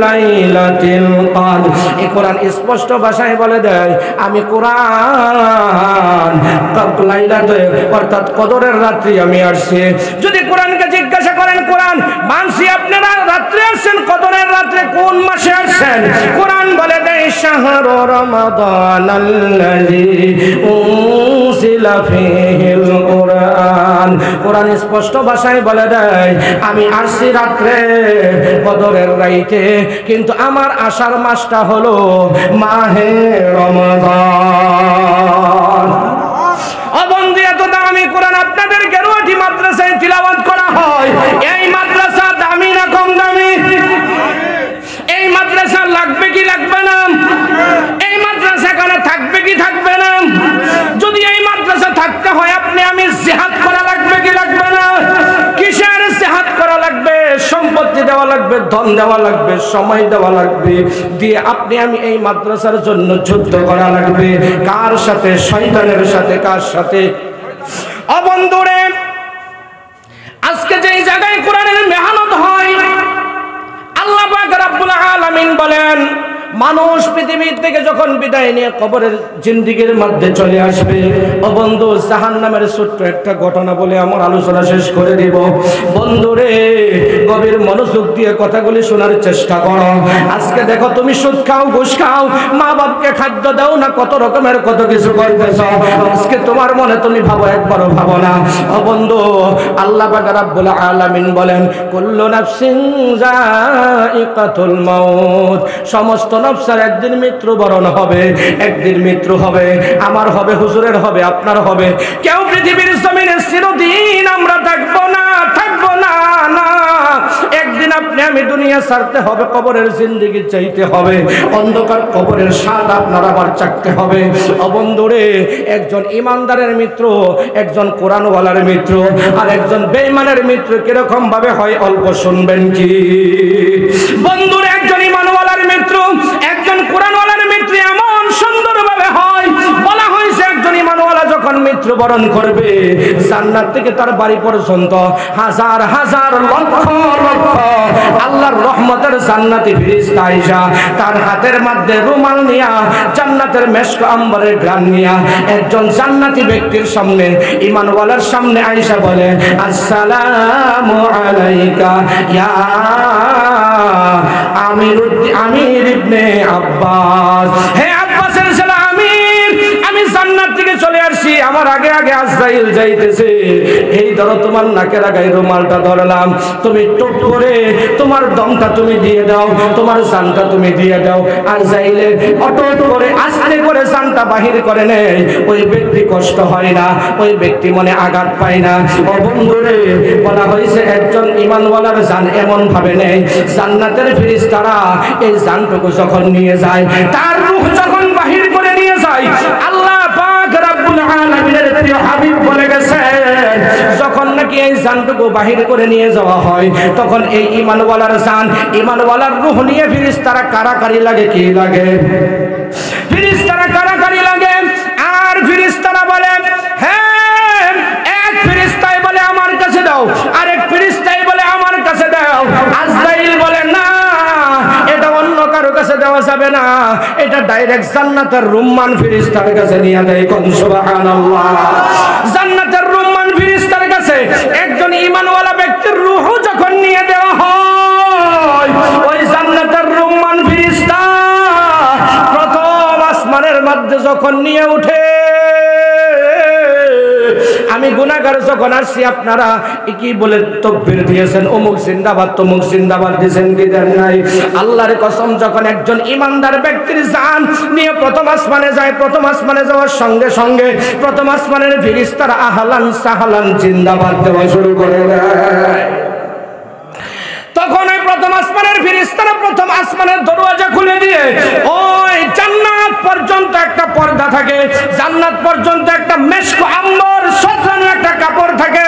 S1: লাইলাতিল কদর। এই কোরআন স্পষ্ট ভাষায় বলে দেয় আমি কোরআন লাইলাতে অর্থাৎ কদরের রাত্রি আমি আসছি। যদি কোরআনকে জিজ্ঞাসা করেন কোরআন মানছি আপনারা রাত্রে আসছেন, কদরের রাত্রে কোন মাসে আসছেন? কোরআন বলে দেয় শাহরু রমাদানাল্লাযী উনজিলা ফীহিল কুরআন। কোরআন স্পষ্ট ভাষায় বলে দেয় আমি আসছি রাত্রে কদরের রাইতে, কিন্তু আমার আসার মাসটা হলো মাহে রমাদান। অবন্ধু এত দামি কোরআন আপনাদের গেরুয়াটি মাদ্রাসায় তিলাওয়াত করা হয়। এই মাদ্রাসা দামি না কম দামি? এই মাদ্রাসা লাগবে কি লাগবে না? এই মাদ্রাসা এখানে থাকবে কি থাকবে না? যদি এই মাদ্রাসা থাকতে হয় আপনি আমি জিহাদ করা লাগবে কি লাগবে না? কিসের জিহাদ করা লাগবে? সম্পত্তি দেওয়া লাগবে, ধন দেওয়া লাগবে, সময় দেওয়া লাগবে, দিয়ে আপনি আমি এই মাদ্রাসার জন্য যুদ্ধ করা লাগবে। কার সাথে? শয়তানের সাথে। কার সাথে? অবন্ধুরে আজকে যেই জায়গায় কোরআনের মেহনত হয় আল্লাহ পাক রব্বুল আলামিন বলেন মানুষ পৃথিবী থেকে যখন বিদায় নিয়ে কবরের জিন্দেগির মধ্যে চলে আসবে, ও বন্ধু জাহান্নামের ছোট্ট একটা ঘটনা বলে আমার আলোচনা শেষ করে দিব। বন্ধুরে গভীর মনোযোগ দিয়ে কথাগুলি শোনার চেষ্টা করো। আজকে দেখো তুমি সুদ খাও, ঘুষ খাও, মা বাপকে খাদ্য দাও না, কত রকমের কত কিছু করতেছ। আজকে তোমার মনে তুমি ভাবো, একবারও ভাবো না। ও বন্ধু আল্লাহ পাক রব্বুল আলামিন বলেন কুল্লু নাফসিন যায়িকাতুল মাউত, সমস্ত নফসের একদিন মৃত্যুবরণ হবে, একদিন মৃত্যু হবে। আমার হবে, হুজুরের হবে, আপনার হবে। কেউ পৃথিবীর জমিনে চিরদিন আমরা থাকবো না, থাকবো না, না। একদিন আপনি আমি দুনিয়া ছাড়তে হবে, কবরের জিন্দেগি চাইতে হবে, অন্ধকার কবরের স্বাদ আপনার আবার চাকতে হবে। অবন্ধুরে একজন ইমানদারের মিত্র, একজন কোরআনওয়ালার মিত্র, আর একজন বেঈমানের মিত্র কিরকম ভাবে হয় অল্প শুনবেন কি? বন্ধুরে একজন ইমানওয়ালার মিত্র, একজন কোরআনওয়ালার মিত্র এমন সুন্দরভাবে হয়, বলা হয়েছে একজন ইমানওয়ালা যখন মৃত্যুবরণ করবে জান্নাত থেকে তার বাড়ি পর্যন্ত হাজার হাজার লক্ষ লক্ষ আল্লাহর রহমতের জান্নাতি ফেরেশতা আয়েশা তার হাতের মধ্যে রুমাল নিয়া জান্নাতের মেশক আম্বরের ঘ্রাণ নিয়া একজন জান্নাতি ব্যক্তির সামনে, ইমানওয়ালার সামনে আয়েশা বলে আসসালামু আলাইকা ইয়া আমির ইবনে আব্বাস। হে আব্বাসের ছেলে আমির, আমি জান্নাত থেকে চলে আসছি, আমার আগে আগে আজরাইল যাইতেছে। এই ধরো তোমার নাকের আগায় রুমালটা ধরলাম, তুমি টুপ করে তোমার দমটা তুমি দিয়ে দাও, তোমার জানটা তুমি দিয়ে দাও। আর যাইলে অটট করে আস্তে করে জানটা বাহির করে নেয়, ওই ব্যক্তি কষ্ট হয় না, ওই ব্যক্তি মনে আঘাত পায় না। ও বন্ধুরে বলা হয়েছে একজন ঈমানওয়ালার জান এমন ভাবে নেয়, জান্নাতের ফেরেশতারা এই জানটুকু যখন নিয়ে যায়, তার রূহ যখন বাহির করে নিয়ে যায়, আল্লাহ পাক রব্বুল আলামিনের প্রিয় হাবিব বলে গেছেন যখন নাকি এই জানটুকু বাহির করে নিয়ে যাওয়া হয় তখন এই ঈমানওয়ালার জান, ঈমানওয়ালার রূহ নিয়ে ফেরেশতারা কারাকারি লাগে। কি লাগে? ফেরেশতারা কারাকারি লাগে। আর ফেরেশতারা বলে হ্যাঁ, এক ফেরেশতাই বলে আমার কাছে দাও, আরেক ফেরেশতাই বলে আমার কাছে দাও। আজরাইল বলে না, এটা অন্য কারো কাছে দেওয়া যাবে না, এটা ডাইরেক্ট জান্নাতের রুম্মান ফেরেশতার কাছে নিয়ে দেয়। কোন সুবহানাল্লাহ। জান্নাতের রুম্মান ফেরেশতার কাছে একজন ঈমানওয়ালা ব্যক্তির রূহ যখন নিয়ে দেওয়া হয়, ওই জান্নাতের রুম্মান ফেরেশতা প্রথম আসমানের মধ্যে যখন নিয়ে উঠে, আমি গুনাহগার যখন আসছি আপনারা কি বলে তাকবীর দিয়েছেন, অমুক জিন্দাবাদ তমুক জিন্দাবাদ দিয়েছেন কি দেন নাই? আল্লাহর কসম, যখন একজন ইমানদার ব্যক্তির জান নিয়ে প্রথম আসমানে যায়, প্রথম আসমানে যাওয়ার সঙ্গে সঙ্গে প্রথম আসমানের ফেরেশতারা আহলান সাহলান জিন্দাবাদ দেওয়া শুরু করে দেয়। তখন ওই প্রথম আসমানের ফেরেশতারা প্রথম আসমানের দরওয়াজা খুলে দিয়ে ওই জান্নাত পর্যন্ত একটা পর্দা থাকে, জান্নাত পর্যন্ত একটা মেশক আম্বর সজানো একটা কাপড় থাকে,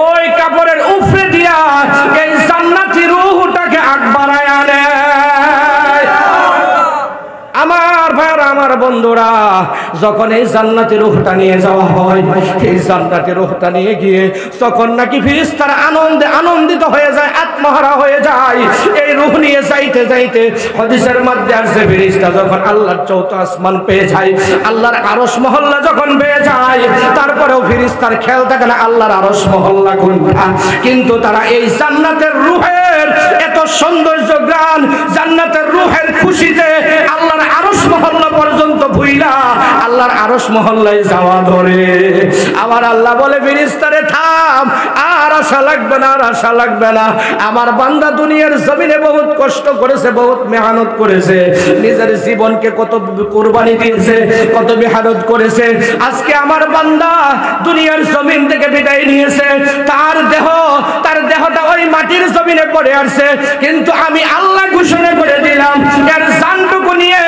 S1: ওই কাপড়ের উপরে দিয়া এই জান্নাতি রূহটাকে আগ বাড়ায় আনে। আমার ভাইরা, আমার বন্ধুরা, যখন এই জান্নাতি রূহটা নিয়ে যাওয়া হয়, এই জান্নাতি রূহটা নিয়ে গিয়ে তখন নাকি ফেরেশতারা আনন্দিত হয়ে যায়, আত্মহারা হয়ে যায়। এই রূহ নিয়ে যাইতে যাইতে হাদিসের মধ্যে আসছে, ফেরেশতা যখন আল্লাহর চৌথ আসমান পেয়ে যায়, আল্লাহর আরশ মহল্লা যখন পেয়ে যায়, তারপরেও ফেরেশতার খেয়াল থাকে না আল্লাহর আরশ মহল্লা কোনটা। কিন্তু তারা এই জান্নাতের রূহের এত সৌন্দর্য গান, জান্নাতের রূহের খুশিতে আল্লাহর আরশ মহল্লা পর্যন্ত ভুইলা আল্লাহর আরশ মহল্লায় যাওয়া ধরে। আবার আল্লাহ বলে, ফেরেশতারে থাম, আর আশা লাগবে না, আর আশা লাগবে না। আমার বান্দা দুনিয়ার জমিনে বহুত কষ্ট করেছে, বহুত মেহনত করেছে, নিজের জীবনকে কত কুরবানি দিয়েছে, কত মেহনত করেছে। আজকে আমার বান্দা দুনিয়ার জমিন থেকে বিদায় নিয়েছে, তার দেহটা ওই মাটির জমিনে পড়ে আসছে, কিন্তু আমি আল্লাহ ঘোষণা করে দিলাম, এর জানটুকু নিয়ে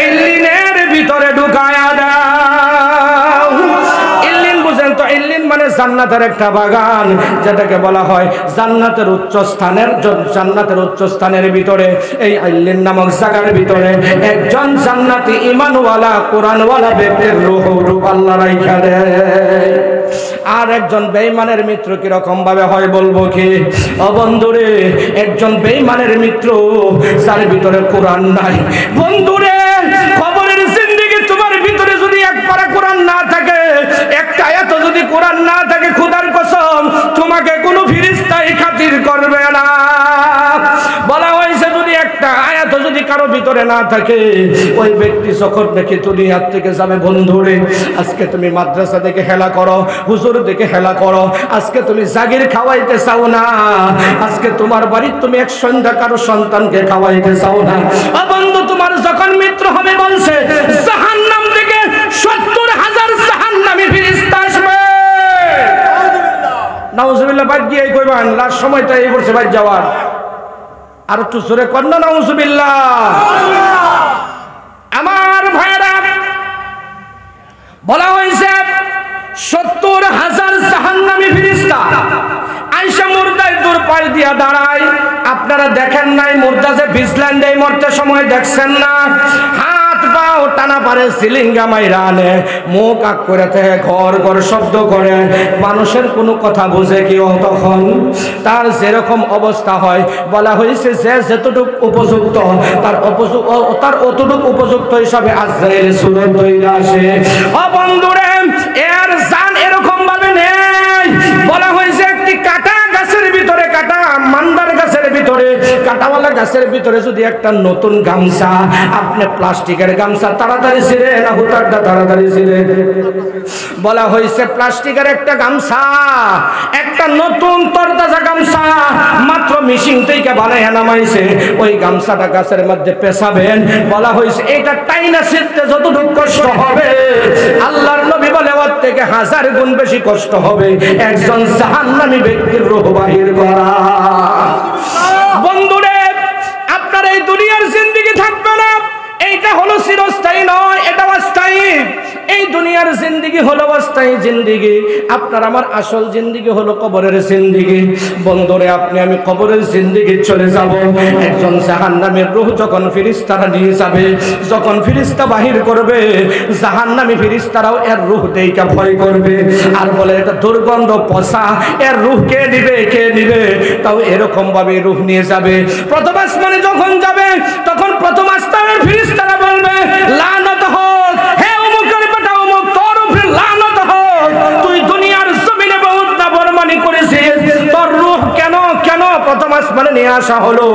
S1: ইল্লিনের ভিতরে ঢুকায়া দাও। ইল্লিন বুঝেন তো? ইল্লিন মানে জান্নাতের একটা বাগান, যেটাকে বলা হয় জান্নাতের উচ্চ স্থানের ভিতরে, এই ইল্লিন নামক জায়গার ভিতরে একজন জান্নাতি ঈমানওয়ালা কোরআনওয়ালা ব্যক্তির রূহ আল্লাহ রাইখা দেয়। আর একজন বেঈমানের মিত্র কি রকম ভাবে হয় বলবো কি? ও বন্ধুরে, একজন বেঈমানের মিত্র যার ভিতরে কোরআন নাই। বন্ধুরে, কবরের জিন্দেগি তোমার ভিতরে যদি এক পারা কোরআন না থাকে, একটা আয়াত যদি কোরআন না থাকে, খোদার কসম তোমাকে কোনো ফেরেশতাই খাতির করবে না। বলা হয়েছে যদি একটা আয়াত যদি কারো ভিতরে না থাকে, ওই ব্যক্তি যখন দেখে দুনিয়ার থেকে যাবে। বন্ধুরে, আজকে তুমি মাদ্রাসা থেকে হেলা করো, হুজুর থেকে হেলা করো, আজকে তুমি জাগির খাওয়াইতে চাও না, আজকে তোমার বাড়ির তুমি এক সন্ধ্যা কারো সন্তানকে খাওয়াইতে চাও না। বন্ধু, তোমার যখন মৃত্যু হবে, বলছে জাহান্নাম থেকে ৭০,০০০ জাহান্নামী ফেরেশতা আসবে। নাউজুবিল্লাহ। বাদ গিয়ে কইবেন লাস্ট সময়টা এই করছে বাদ যাওয়ার। আর একটু জোরে কর না নাউজুবিল্লাহ। আমার ভাইরা, বলা হয়েছে ৭০,০০০ জাহান্নামী ফেরেশতা আইসা মুর্দায় দূর পাশ দিয়া দাঁড়ায়। আপনারা দেখেন নাই মুর্দা যে ভিজল্যান্ড এই মরতে সময় দেখছেন না? হাত পাও টানা পারে, সিলিঙ্গা মাইরা আনে, মুখ আক করে থেকে ঘর ঘর শব্দ করে, মানুষের কোনো কথা বুঝে কি তখন তার যেরকম অবস্থা হয়। বলা হয়েছে যে যতটুক উপযুক্ত তার অতটুক উপযুক্ত হিসাবে আজরাইল সুরত হইয়া আসে। ও বন্ধুরে, এর জান এরকম ভাবে নেই। বলা হয়েছে একটি কাটা গাছের ভিতরে, কাটা মান্দার গাছের ভিতরে, কাটাওয়ালা গাছের ভিতরে যদি একটা নতুন গামছা, আপনি প্লাস্টিকের গামছা তাড়াতাড়ি ছিঁড়ে না হুতারটা তাড়াতাড়ি ছিঁড়ে? বলা হয়েছে প্লাস্টিকের একটা গামছা, একটা নতুন তরতাজা গামছা মাত্র মিশিং থেকে বানায় নামাইছে, ওই গামছাটা গাছের মধ্যে পেছাবেন। বলা হয়েছে এটা টাইনা ছিঁড়তে যতটুকু কষ্ট হবে, আল্লাহর নবী বলে ওর থেকে 1000 গুণ বেশি কষ্ট হবে একজন জাহান্নামী ব্যক্তির রূহ বাহির করা। বন্ধুরে, আপনার এই দুনিয়ার জিন্দেগি থাকবে না, এইটা হলো চিরস্থায়ী নয়, এটা অস্থায়ী। এই দুনিয়ার জিন্দেগি হলো অস্থায়ী জিন্দেগি, আপনার আমার আসল জিন্দেগি হলো কবরের জিন্দেগি। বন্ধুরে, আপনি আমি কবরের জিন্দেগি চলে যাব। একজন জাহান্নামের রূহ যখন ফেরেশতারা নিয়ে যাবে, যখন ফেরেশতা বাহির করবে, জাহান্নামী ফেরেশতারাও এর রূহ দেইকা ভয় করবে আর বলে এটা দুর্গন্ধ পচা, এর রূহ কে দিবে, কে দিবে? তাও এরকম ভাবে রূহ নিয়ে যাবে। প্রথম আসমানে যখন যাবে, তখন প্রথম আসমানের ফেরেশতারা বলবে লানত হোক, হে অমুকের বেটা অমুক, তোর উপরে লানত হোক, তুই দুনিয়ার জমিনে বহুত নাফরমানি করেছিস, তোর রূহ কেন প্রথম আসমানে নিয়ে আসা হলো?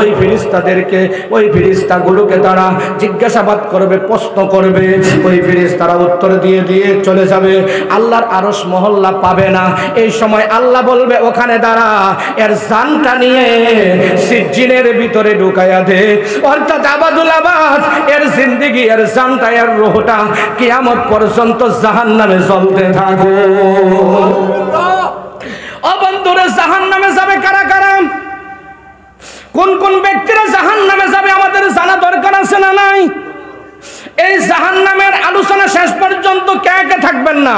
S1: ওই ফেরেশতাদেরকে, ওই ফেরেশতাগুলোকে তারা জিজ্ঞাসাবাদ করবে, প্রশ্ন করবে। ওই ফেরেশতারা উত্তর দিয়ে দিয়ে চলে যাবে, আল্লাহর আরশ মহল্লা পাবে না। এই সময় আল্লাহ বলবে ওখানে দাঁড়া, এর জানটা নিয়ে সিজ্জিনের ভিতরে ঢুকাইয়া দে। অর্থাৎ আবাদুল আবাদ, এর জিন্দেগি, এর জানটা, এর রূহটা কিয়ামত পর্যন্ত জাহান্নামে জ্বলতে থাকো। ও বন্ধুরা, জাহান্নামে যাবে কারা কারা? কোন কোন ব্যক্তিরা জাহান্নামে যাবে আমাদের জানা দরকার আছে না নাই? এই জাহান্নামের আলোচনা শেষ পর্যন্ত কে কে থাকবেন না?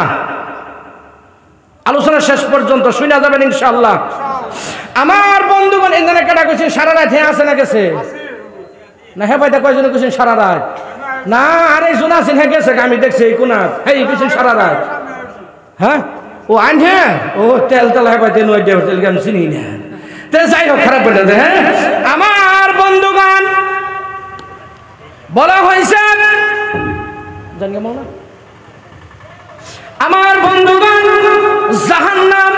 S1: আলোচনা শেষ পর্যন্ত শুনে যাবেন ইনশাআল্লাহ। আমার বন্ধুগণ, এখানে কেটা কইছে সারা রাত হ্যাঁ আছে না গেছে না? হ্যাঁ ভাই, কয়জনে কইছেন সারা রাত? না আরেকজন আছেন, হ্যাঁ গেছে, আমি দেখছি এই কোনা এই কিছু সারা রাত। হ্যাঁ ও আইন, হ্যাঁ ও তেল তেল হয় পাইতে নয় তেল আমি চিনি না। তে যাই হোক, খারাপ করে দে। হ্যাঁ আমার বন্ধুগণ, বলা হয়েছে আমার বন্ধুগণ জাহান্নাম,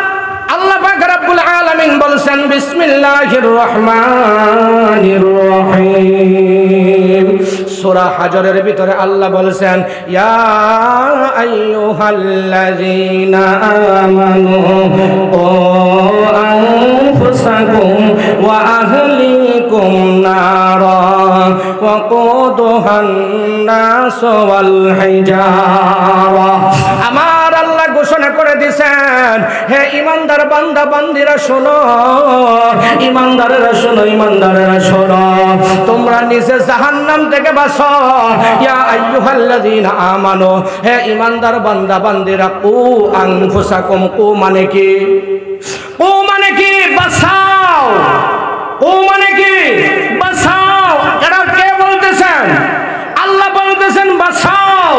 S1: আল্লাহ পাক রব্বুল আলামিন বলেছেন বিসমিল্লাহির রহমানির রহিম। সূরা হাজরের ভিতরে আল্লাহ বলেছেন ইয়া আইয়ুহাল্লাযীনা আমানু ও আনফুসাকুম ওয়া আহলিকুম নারা ওয়াকুদুহান নাস ওয়াল হিজারা। আমার আল্লাহ ঘোষণা করে দিয়েছেন, হে ইমানদার বান্দা বান্দিরা শোনো, ইমানদারেরা শোনো, ইমানদারেরা শোনো, তোমরা নিজে জাহান্নাম থেকে বাঁচো। ইয়া আইয়ুহাল্লাযীনা আমানু, হে ইমানদার বান্দা বান্দিরা, কু আনফুসাকুম, কু মানে কি? কু মানে কি? বাঁচাও। কু মানে কি? বাঁচাও। এটা কে বলতেছেন? আল্লাহ বলতেছেন বাঁচাও।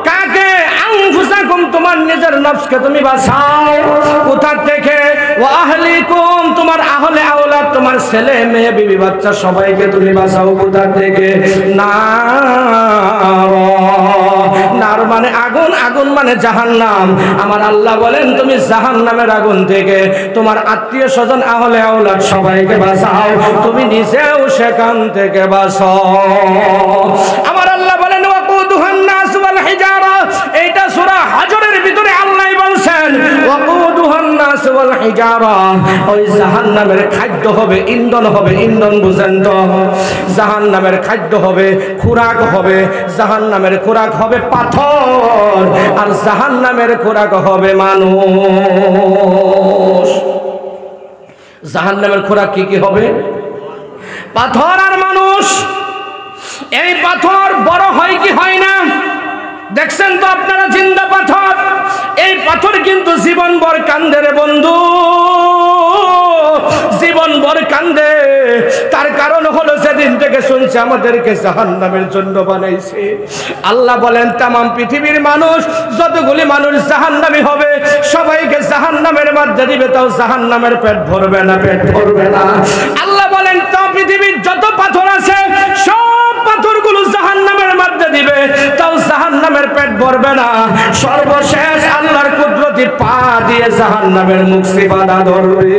S1: কাকে? আনফুসাকুম, তোমার নিজের নফসকে তুমি বাঁচাও। কোথা থেকে? ওয়া আহলিকুম, তোমার আহলে আওলাদ, তোমার ছেলে মেয়ে বিবি বাচ্চা সবাইকে তুমি বাঁচাও। কোথা থেকে? নার মানে আগুন, আগুন মানে জাহান্নাম। আমার আল্লাহ বলেন তুমি জাহান্নামের আগুন থেকে তোমার আত্মীয় স্বজন আহলে আওলাদ সবাইকে বাঁচাও, তুমি নিজেও সেখান থেকে বাঁচাও। আমার আল্লাহ বলেন ওয়াকুদুহান নাস ওয়াল হিজারা, এইটা সূরা হাজরের ভিতরে আল্লাহ বলছেন ওয়াকুদুহান নাস ওয়াল হিজারা। ওই জাহান্নামের খাদ্য হবে, ইন্ধন হবে। ইন্ধন বুঝেন তো? জাহান্নামের খাদ্য হবে, খোরাক হবে। জাহান্নামের খোরাক হবে পাথর, আর জাহান্নামের খোরাক হবে মানুষ। জাহান্নামের খোরাক কি কি হবে? পাথর আর মানুষ। এই পাথর বড় হয় কি হয় না? দেখছেন তো আপনারা জিন্দা পাথর। এই পাথর কিন্তু জীবনভর কান্দে রে বন্ধু, জীবনভর কান্দে। তার কারণ হলো যেদিন থেকে শুনছে আমাদেরকে জাহান্নামের জন্য বানাইছে। আল্লাহ বলেন তামাম পৃথিবীর মানুষ, যতগুলি মানুষ জাহান্নামী হবে, সবাইকে জাহান্নামের মধ্যে দিবে, তাও জাহান্নামের পেট ভরবে না, পেট ভরবে না। আল্লাহ বলেন তাও পৃথিবীর যত পাথর আছে সব পাথরগুলো জাহান্নামের মধ্যে দিবে, তাও জাহান্নামের পেট ভরবে না। সর্বশেষ আল্লাহর কুদরতি পা দিয়ে জাহান্নামের মুখ বাধা ধরবে।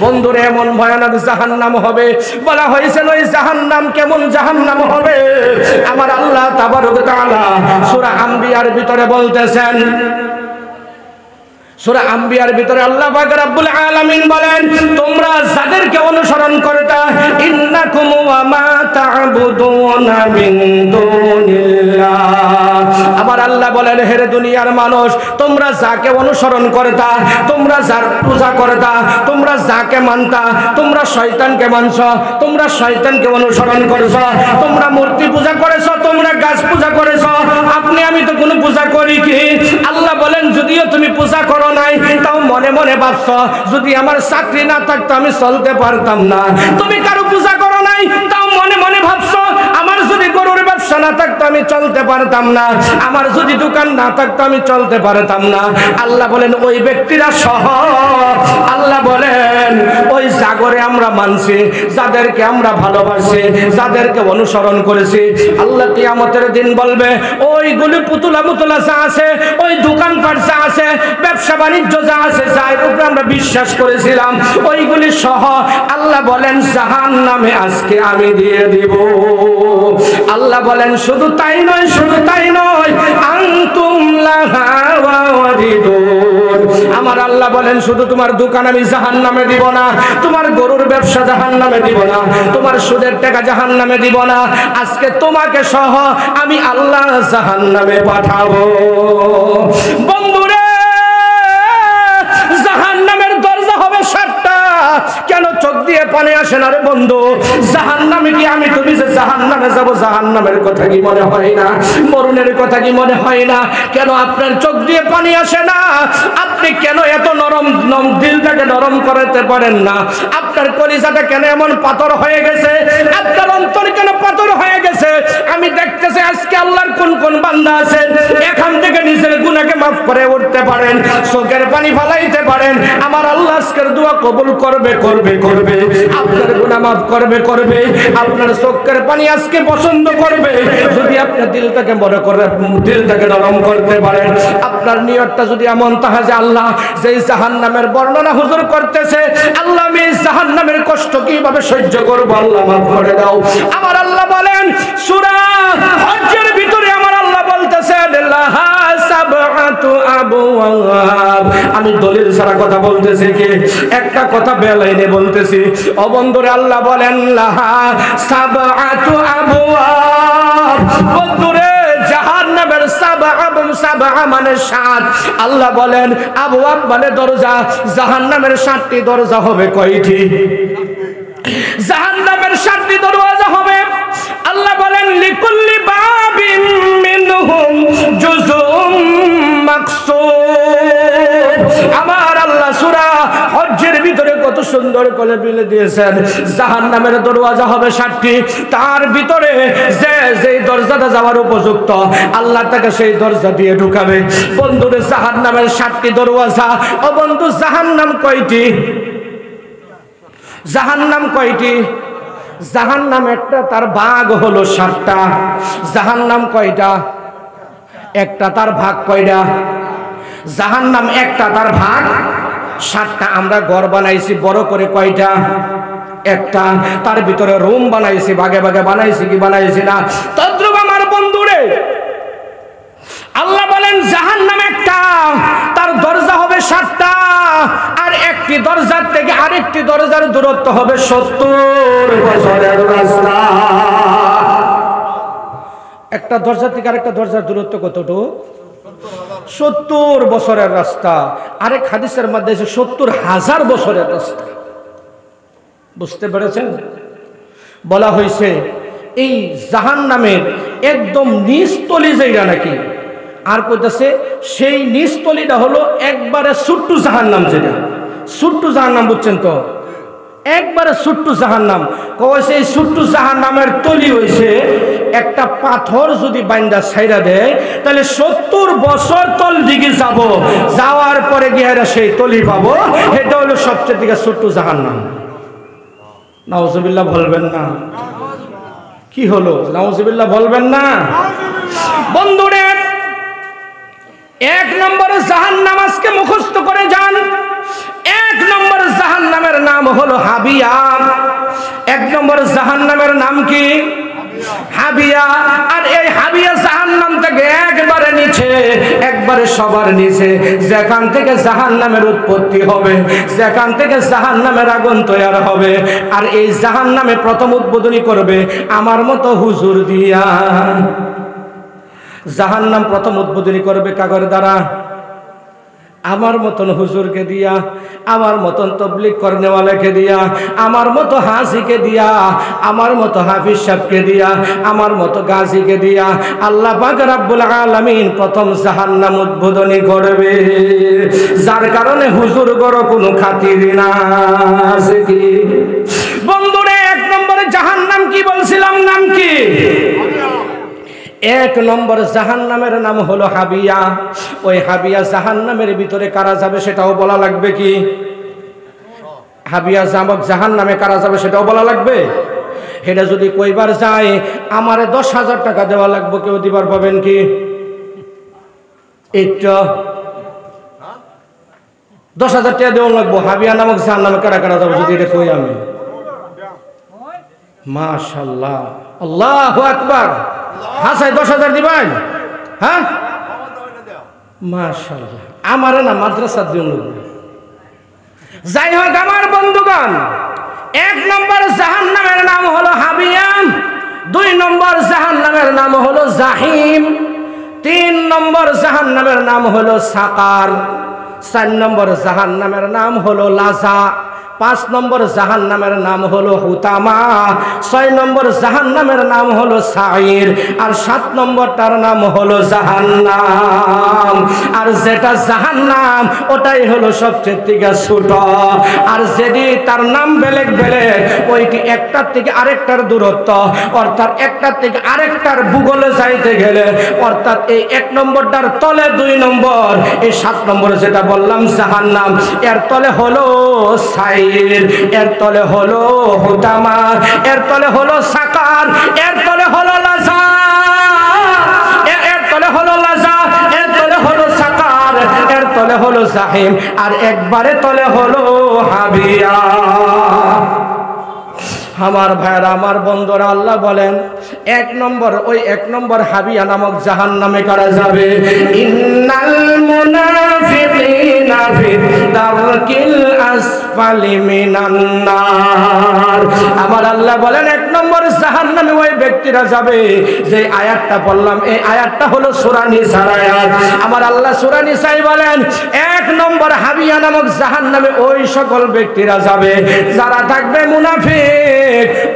S1: বন্ধুরে এমন ভয়ানক জাহান্নাম হবে। বলা হয়েছিল ওই জাহান্নাম কেমন জাহান্নাম হবে? আমার আল্লাহ তাবারক ওয়া তাআলা সূরা আম্বিয়ার ভিতরে বলতেছেন, সূরা আম্বিয়ার ভিতরে আল্লাহ পাক রব্বুল আলামিন বলেন তোমরা যাদেরকে অনুসরণ করতা, ইন্নাকুম ওয়া মা তা'বুদুনা মিন দুনিল্লাহ। আবার আল্লাহ বলেন হে দুনিয়ার মানুষ, তোমরা যাকে অনুসরণ করতা, তোমরা যার পূজা করতা, তোমরা যাকে মানতা, তোমরা শয়তানকে মানছো, তোমরা শয়তানকে অনুসরণ করেছো, তোমরা মূর্তি পূজা করেছো, তোমরা গাছ পূজা করেছো। আপনি আমি তো কোনো পূজা করি কি? আল্লাহ বলেন যদিও তুমি পূজা করো নাই, তাও মনে মনে ভাবছো যদি আমার চাকরি না থাকতো আমি চলতে পারতাম না। তুমি কারো পূজা করো নাই, তাও মনে মনে ভাবছো আমার যদি গরুর ব্যবসা না থাকতো আমি চলতে পারতাম না, আমার যদি দোকান না থাকতো আমি চলতে পারতাম না। আল্লাহ বলেন ওই ব্যক্তিরা সহ, আল্লাহ বলেন ওই জাগরে আমরা মানছি, যাদেরকে আমরা ভালোবাসি, যাদেরকে অনুসরণ করেছি, আল্লাহ কিয়ামতের দিন বলবে ওইগুলি পুতুলা মুতুলা যা আছে, ওই দোকানপাট যা আছে, ব্যবসা বাণিজ্য যা আছে, যার উপরে আমরা বিশ্বাস করেছিলাম, ওইগুলি সহ আল্লাহ বলেন জাহান্নামে আজকে আমি দিয়ে দিব। আল্লাহ বলেন শুধু তাই নয়, শুধু তাই নয়, আনতুম লাহা ওয়ারিদুন। আমার আল্লাহ বলেন শুধু তোমার দোকান আমি জাহান্নামে দিব না, তোমার গরুর ব্যবসা জাহান্নামে দিব না, তোমার সুদের টাকা জাহান্নামে দিব না, আজকে তোমাকে সহ আমি আল্লাহ জাহান্নামে পাঠাবো। বন্ধুরে জাহান্নামের দরজা হবে 7টা। কেন চোখ দিয়ে পানি আসে না রে বন্ধু? জাহান্নামে কি আমি তুমি যে জাহান্নামে যাব, জাহান্নামের কথা কি মনে হয় না? মরণের কথা কি মনে হয় না? কেন আপনার চোখ দিয়ে পানি আসে না? আপনি কেন এত নরম দিলটাকে নরম করতে পারেন না? আপনার কলিজাটা কেন এমন পাথর হয়ে গেছে? আপনার অন্তর কেন পাথর হয়ে গেছে? আমি দেখতেছি আজকে আল্লাহর কোন কোন বান্দা আছেন এখান থেকে নিজের গুনাহকে মাফ করে উঠতে পারেন, চোখের পানি ফালাইতে পারেন। আমার আল্লাহ আজকের দোয়া কবুল করবে করবে করবে, আপনার গুনাহ মাফ করবে করবে, আপনার চোখের পানি আজকে পছন্দ করবে যদি আপনি দিলটাকে বড় করে দিলটাকে নরম করতে পারেন। আপনার নিয়তটা যদি এমন থাকে যে আল্লাহ যেই জাহান্নামের বর্ণনা হুজুর করতেছে, আল্লাহ আমি জাহান্নামের কষ্ট কিভাবে সহ্য করব, আল্লাহ মাফ করে দাও। আমার আল্লাহ বলেন সূরা হজ্জের ভিতরে আমার আল্লাহ বলতেছেন লাহা সাবআতু আবওয়াব। আমি দলিল ছাড়া কথা বলতেছি কি? একটা কথা বেলাইনে বলতেছি। ও বন্ধুরে, আল্লাহ বলেন লাহা সাবআতু আবওয়াব। বন্ধুরে, জাহান্নামের সাবআ মানে 7। আল্লাহ বলেন আবওয়াব মানে দরজা। জাহান্নামের 7টি দরজা হবে কয়টি? জাহান্নামের 7টি দরজা হবে। আল্লাহ বলেন লিকুল্লি বাবিন মিনহুম জুজুম মাকসুদ। আমার আল্লাহ সূরা হজ্জের ভিতরে কত সুন্দর করে বলে দিয়েছেন জাহান্নামের দরওয়াজা হবে 7টি। তার ভিতরে যে দরজাটা যাওয়ার উপযুক্ত আল্লাহ তাকে সেই দরজা দিয়ে ঢুকাবে। বন্ধুরে, জাহান্নামের 7টি দরওয়াজা। ও বন্ধু, জাহান্নাম কয়টি? জাহান্নাম কয়টি? জাহান্নাম একটা, তার ভাগ হলো 7টা। জাহান্নাম কয়টা? একটা, তার ভাগ কয়টা? জাহান্নাম একটা, তার ভাগ 7টা। আমরা ঘর বানাইছি বড় করে কয়টা? একটা। তার ভিতরে রুম বানাইছি, ভাগে ভাগে বানাইছি কি বানাইছি না? তদ্রুপ আমার বন্ধুরে, আল্লাহ বলেন জাহান্নাম একটা, তার দরজা হবে 7টা। আর একটি দরজার থেকে আরেকটি দরজার দূরত্ব হবে 70 বছরের রাস্তা। একটা দরজা থেকে আরেকটা দরজার দূরত্ব কতটুকু? 70 বছরের রাস্তা। আরেক হাদিসের মধ্যে 70,000 বছরের রাস্তা। বুঝতে পেরেছেন? বলা হয়েছে এই জাহান্নামের একদম নিচতলি যেটা নাকি, আর কইতাছে সেই নিচতলিটা হলো একবারে ছোট্ট জাহান্নাম। যেটা ছোট্ট জাহান্নাম, বুঝছেন তো? একবারে ছোট্ট জাহান্নাম। কইছে এই ছোট্ট জাহান্নামের তলি হইছে একটা পাথর যদি বাইন্দা ছাইরা দেয় তাহলে 70 বছর তল দিকে যাব, যাওয়ার পরে গিয়ে সেই তলি পাবো। এটা হলো সবচেয়ে দিকে ছোট্ট জাহান্নাম। নাউজুবিল্লাহ বলবেন না? কি হলো? নাউজুবিল্লাহ বলবেন না? বন্ধুরে, 1 নম্বরে জাহান্নাম আজকে মুখস্থ করে যান। 1 নম্বর জাহান্নামের নাম হলো হাবিয়া। 1 নম্বর জাহান্নামের নাম কি? হাবিয়া। আর এই হাবিয়া জাহান্নাম থেকে একবারে নিচে, একবারে সবার নিচে, যেখান থেকে জাহান্নামের উৎপত্তি হবে, যেখান থেকে জাহান্নামের আগুন তৈরি হবে। আর এই জাহান্নামে প্রথম উদ্বোধনী করবে আমার মতো হুজুর দিয়া। জাহান্নাম প্রথম উদ্বোধনী করবে কাগর দ্বারা? আমার মতন হুজুরকে দিয়া, আমার মতন তবলিগ করনেওয়ালাকে দিয়া, আমার মতো হাজিকে দিয়া, আমার মতো হাফিজ সাহেবকে দিয়া, আমার মতো গাজীকে দিয়া আল্লাহ পাক রব্বুল আলামিন প্রথম জাহান্নাম উদ্বোধনী করবে। যার কারণে হুজুর গড় কোনো খাতির না আছে কি? বন্ধুরে, 1 নম্বরে জাহান্নাম কি বলছিলাম? নাম কি? 1 নম্বর জাহান্নামের নাম হলো হাবিয়া। ওই হাবিয়া জাহান্নামের ভিতরে কারা যাবে সেটাও বলা লাগবে কি? হাবিয়া জাহান্নামে কারা যাবে সেটাও বলা লাগবে। এটা যদি কইবার যায় আমারে 10,000 টাকা দেওয়া লাগবে, কেউ দিবার পাবেন কি? এইটা 10,000 টাকা দেওয়া লাগবো। হাবিয়া নামক জাহান্নামে কারা কারা যাবে যদি এটা কই আমি? মাশাআল্লাহ, আল্লাহু আকবার। হাসাই 10,000 দিবেন? হ্যাঁ, মাশাআল্লাহ। আমারে না মাদ্রাসা দিন। যাই হোক আমার বন্ধুগণ, 1 নম্বর জাহান্নামের নাম হলো হাবিয়া। 2 নম্বর জাহান্নামের নাম হলো জাহিম। 3 নম্বর জাহান্নামের নাম হলো সাকার। 4 নম্বর জাহান্নামের নাম হলো লাজা। 5 নম্বর জাহান্নামের নাম হলো হুতামা, 6 নম্বর জাহান্নামের নাম হলো সাইর, আর 7 নম্বরটার নাম হলো জাহান্নাম। আর যেটা জাহান্নাম ওটাই হলো সবচেয়ে থেকে ছোট, আর যেটি তার নাম বেলেগ বেলেগ ওইটি একটার থেকে আরেকটার দূরত্ব, অর্থাৎ একটার থেকে আরেকটার ভূগোলে যাইতে গেলে অর্থাৎ এই 1 নম্বরটার তলে 2 নম্বর, এই 7 নম্বর যেটা বললাম জাহান্নাম, এর তলে হলো সাইর, এর তলে হলো হুতামা, এর তলে হলো সাকার, এর তলে হলো লাজা, এর তলে হলো লাজা, এর তলে হলো সাকার, এর তলে হলো জাহিম, আর একবারে তলে হলো হাবিয়া। আমার ভাইরা, আমার বন্ধুরা, আল্লাহ বলেন 1 নম্বর, ওই 1 নম্বর হাবিয়া নামক জাহান্নামে কারা যাবে? ইন্নাল মুনাফিকিনা ফি দারকিল আসফালি মিনান নার। আমার আল্লাহ বলেন 1 নম্বর জাহান্নামে ওই ব্যক্তিরা যাবে যে আয়াতটা বললাম, এই আয়াতটা হলো সূরা নিসার আয়াত। আমার আল্লাহ সূরা নিসায় বলেন 1 নম্বর হাবিয়া নামক জাহান্নামে ওই সকল ব্যক্তিরা যাবে যারা থাকবে মুনাফিক,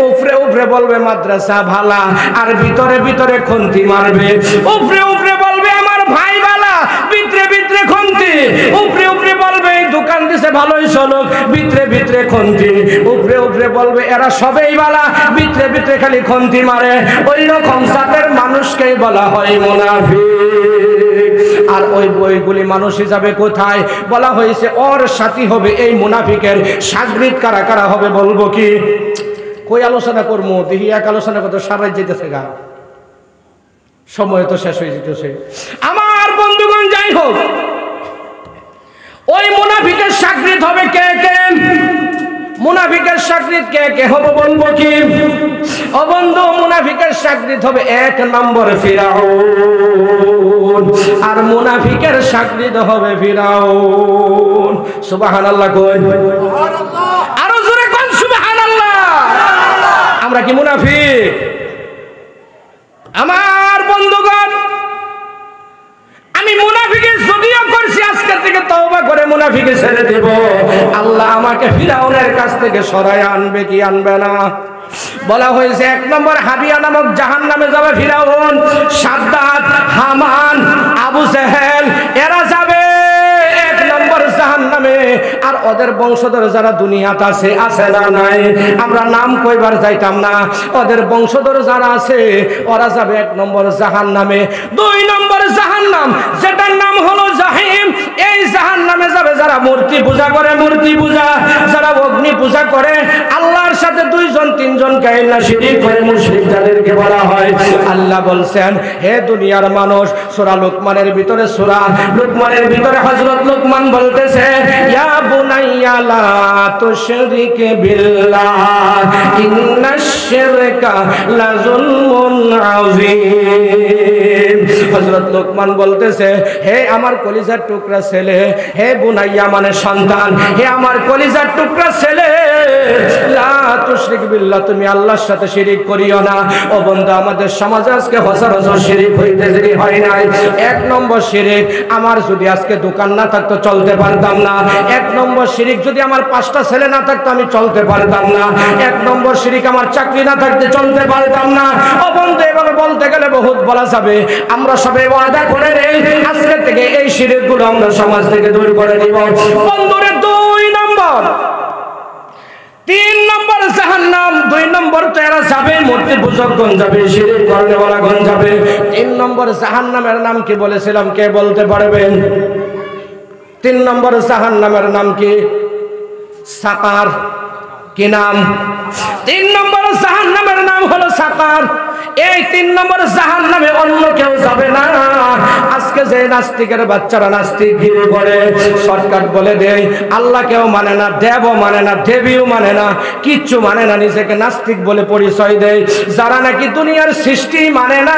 S1: উপরে উপরে বলবে মাদ্রাসা ভালা, আর ভিতরে ভিতরে খুন্তি মারবে। উপরে উপরে বলবে আমার ভাই ভালা, ভিতরে ভিতরে খুন্তি। উপরে উপরে বলবে এই দোকান দিছে ভালোই চলুক, ভিতরে ভিতরে খুন্তি। উপরে উপরে বলবে এরা সবেই ভালা, ভিতরে ভিতরে খালি খুন্তি মারে। ওই রকম জাতের মানুষকেই বলা হয় মুনাফিক। আর ওই বইগুলি মানুষ হিসাবে কোথায় বলা হয়েছে? ওর সাথী হবে এই মুনাফিকের শাগরিদ কারা কারা হবে বলবো কি? কই আলোচনা করবো দেখি, এক আলোচনা করতে সারাই যেতেছে গা, সময় তো শেষ হয়ে যেতেছে। আমার বন্ধুগণ, যাই হোক, ওই মুনাফিকের শাগরিদ হবে কে কে? মুনাফিকের শাগরিদ কে কে হবে বলবো কি? ও বন্ধু, মুনাফিকের শাগরিদ হবে 1 নম্বর ফিরাউন, আর মুনাফিকের শাগরিদ হবে ফিরাউন। সুবহানাল্লাহ কই, আরো জোরে কোন সুবহানাল্লাহ। আমরা কি মুনাফিক? আমার বন্ধুগণ, আমি মুনাফিকের যদিও করছি, আজকের থেকে তওবা করে মুনাফিকে ছেড়ে দেব। আল্লাহ আমাকে ফিরাউনের কাছ থেকে সরায় আনবে কি আনবে না? বলা হয়েছে 1 নম্বর হাবিয়া নামক জাহান্নামে যাবে ফিরাউন, সাদ্দাত, হামান, আবু জেহেল, এরা যাবে 1 নম্বর জাহান্নামে। আর ওদের বংশধর যারা দুনিয়াতে আছে, আছে না নাই? আমরা নাম কইবার যাইতাম না। ওদের বংশধর যারা আছে ওরা যাবে 1 নম্বর জাহান্নামে। 2 নম্বর জাহান্নাম, যেটার নাম হলো জাহিম, এই জাহান্নামে যাবে যারা মূর্তি পূজা করে, মূর্তি পূজা, যারা অগ্নি পূজা করে, আল্লাহর সাথে 2 জন 3 জন কাইল্লা শিরিক করে মুশরিক যাদেরকে বলা হয়। আল্লাহ বলছেন, হে দুনিয়ার মানুষ, সূরা লুকমানের ভিতরে, সূরা লুকমানের ভিতরে হযরত লুকমান বলতেছে, ইয়া বুনাইয়া লা তুশরিক বিল্লাহ ইন্নাশ শিরকা লাযুলমুন আযীম। হযরত লুকমান বলতেছে, হে আমার কলিজার টুকরা ছেলে, হে বুনাইয়া মানে সন্তান, হে আমার কলিজার টুকরা ছেলে, লা তুশরিক বিল্লাহ, তুমি আল্লাহর সাথে শিরিক করিও না। ও বন্ধু, আমাদের সমাজে আজকে সচরাচর শিরিক হইতে দেরি হয় নাই। 1 নম্বর শিরিক, আমার যদি আজকে দোকান না থাকতো চলতে পারতাম না। 1 নম্বর শিরিক, যদি আমার 5টা ছেলে না থাকতো আমি চলতে পারতাম না। 1 নম্বর শিরিক, আমার চাকরি না থাকতে চলতে পারতাম না। ও বন্ধু, এভাবে বলতে গেলে বহুত বলা যাবে। আমরা সবাই ওয়াদা করে নেই, আজকে থেকে এই শিরিকগুলো আমরা সমাজ থেকে দূর করে দিব। বন্ধুরে, 2 নম্বর, 3 নম্বর জাহান্নাম, 2 নম্বর তো এরা যাবে মূর্তি পূজকগণ যাবে, শিরিক করনেওয়ালাগণ যাবে। 3 নম্বর জাহান্নামের নাম কি বলেছিলাম, কে বলতে পারবেন? 3 নম্বর জাহান্নামের নাম কি? সাকার। কি নাম? 3 নম্বর জাহান্নামের নাম হলো সাকার। এই 3 নম্বর জাহান্নামে অন্য কেউ যাবে না। আজকে যে নাস্তিকের বাচ্চারা নাস্তিকগিরি করে, শর্টকাট বলে দেয়, আল্লাহ কেউ মানে না, দেবও মানে না, দেবীও মানে না, কিচ্ছু মানে না, নিজেকে নাস্তিক বলে পরিচয় দেয়। যারা নাকি দুনিয়ার সৃষ্টি মানে না,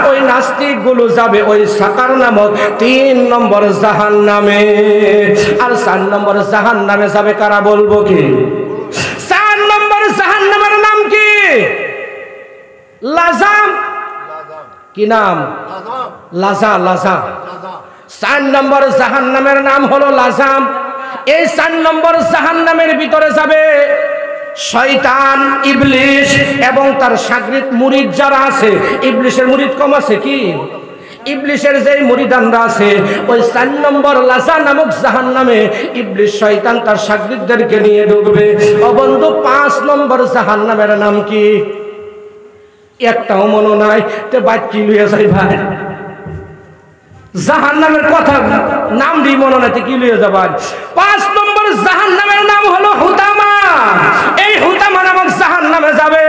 S1: ওই নাস্তিকগুলো যাবে ওই সাকার নামক 3 নম্বর জাহান্নামে। আর 4 নম্বর জাহান্নামে যাবে কারা বলবো কি? 4 নম্বর জাহান্নামের নাম কি? লাজাম। কি নাম? লাজা। লাজা। 4 নম্বর জাহান্নামের নাম হলো লাজাম। এই 4 নম্বর জাহান্নামের ভিতরে যাবে শয়তান, ইবলিস এবং তার শাগরিদ মুরিদ যারা আছে। ইবলিসের মুরিদ কম আছে কি? ইবলিসের যে মুরিদানরা আছে ওই 4 নম্বর লাজা নামক জাহান্নামে ইবলিস শয়তান তার শাগরিদদেরকে নিয়ে ঢুকবে। ও বন্ধু, 5 নম্বর জাহান্নামের নাম কি? একটাও মনে নাই। তে বাদ কি লইয়া যাই ভাই? জাহান্নামের কথা নাম দি মনে নাই, কি লইয়া যাবা? 5 নম্বর জাহান্নামের নাম হলো হুতামা। এই হুতামা নামক জাহান্নামে যাবে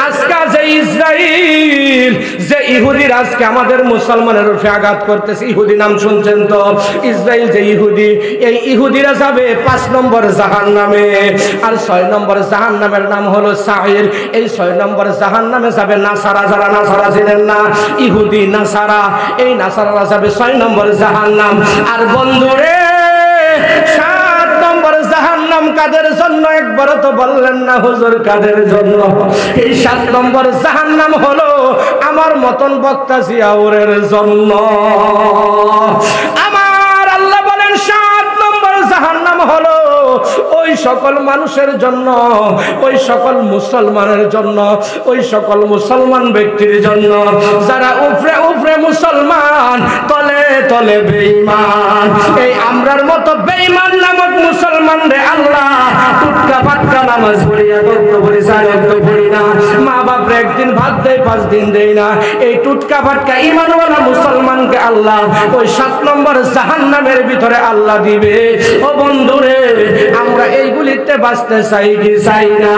S1: আজকে যে ইসরাইল, যে ইহুদির আজকে আমাদের মুসলমানের উপরে আঘাত করতেছে। ইহুদি নাম শুনছেন তো? ইসরাইল যে ইহুদি, এই ইহুদিরা যাবে 5 নম্বর জাহান্নামে। আর 6 নম্বর জাহান্নামের নাম হলো সাইর। এই 6 নম্বর জাহান্নামে যাবে নাসারা। যারা নাসারা ছিলেন না, ইহুদি নাসারা, এই নাসারারা যাবে 6 নম্বর জাহান্নাম। আর বন্ধুরে 7 নম্বর জাহান্নাম কাদের জন্য? একবার তো বললেন না হুজুর কাদের জন্য? এই 7 নম্বর জাহান্নাম হলো আমার মতন বক্তা জিয়াউরের জন্য। আমার আল্লাহ বলেন 7 নম্বর জাহান্নাম হলো ওই সকল মানুষের জন্য, ওই সকল মুসলমানের জন্য, ওই সকল মুসলমান ব্যক্তির জন্য যারা উপরে উপরে মুসলমান, তলে তলে বেঈমান। এই আমরার মতো বেঈমান নামক মুসলমান রে আল্লাহ টুটকা পাটকা নামাজ পড়ি, একত্র পড়ি, 4 ওয়াক্ত পড়ি না, মা বাপ রে একদিন ভাত দেয় 5 দিন দেয় না, এই টুটকা পাটকা ঈমানওয়ালা মুসলমানকে আল্লাহ ওই 7 নম্বর জাহান্নামের ভিতরে আল্লাহ দিবে। ও বন্ধুরে, আমরা এইগুলিতে বাঁচতে চাই কি চাই না?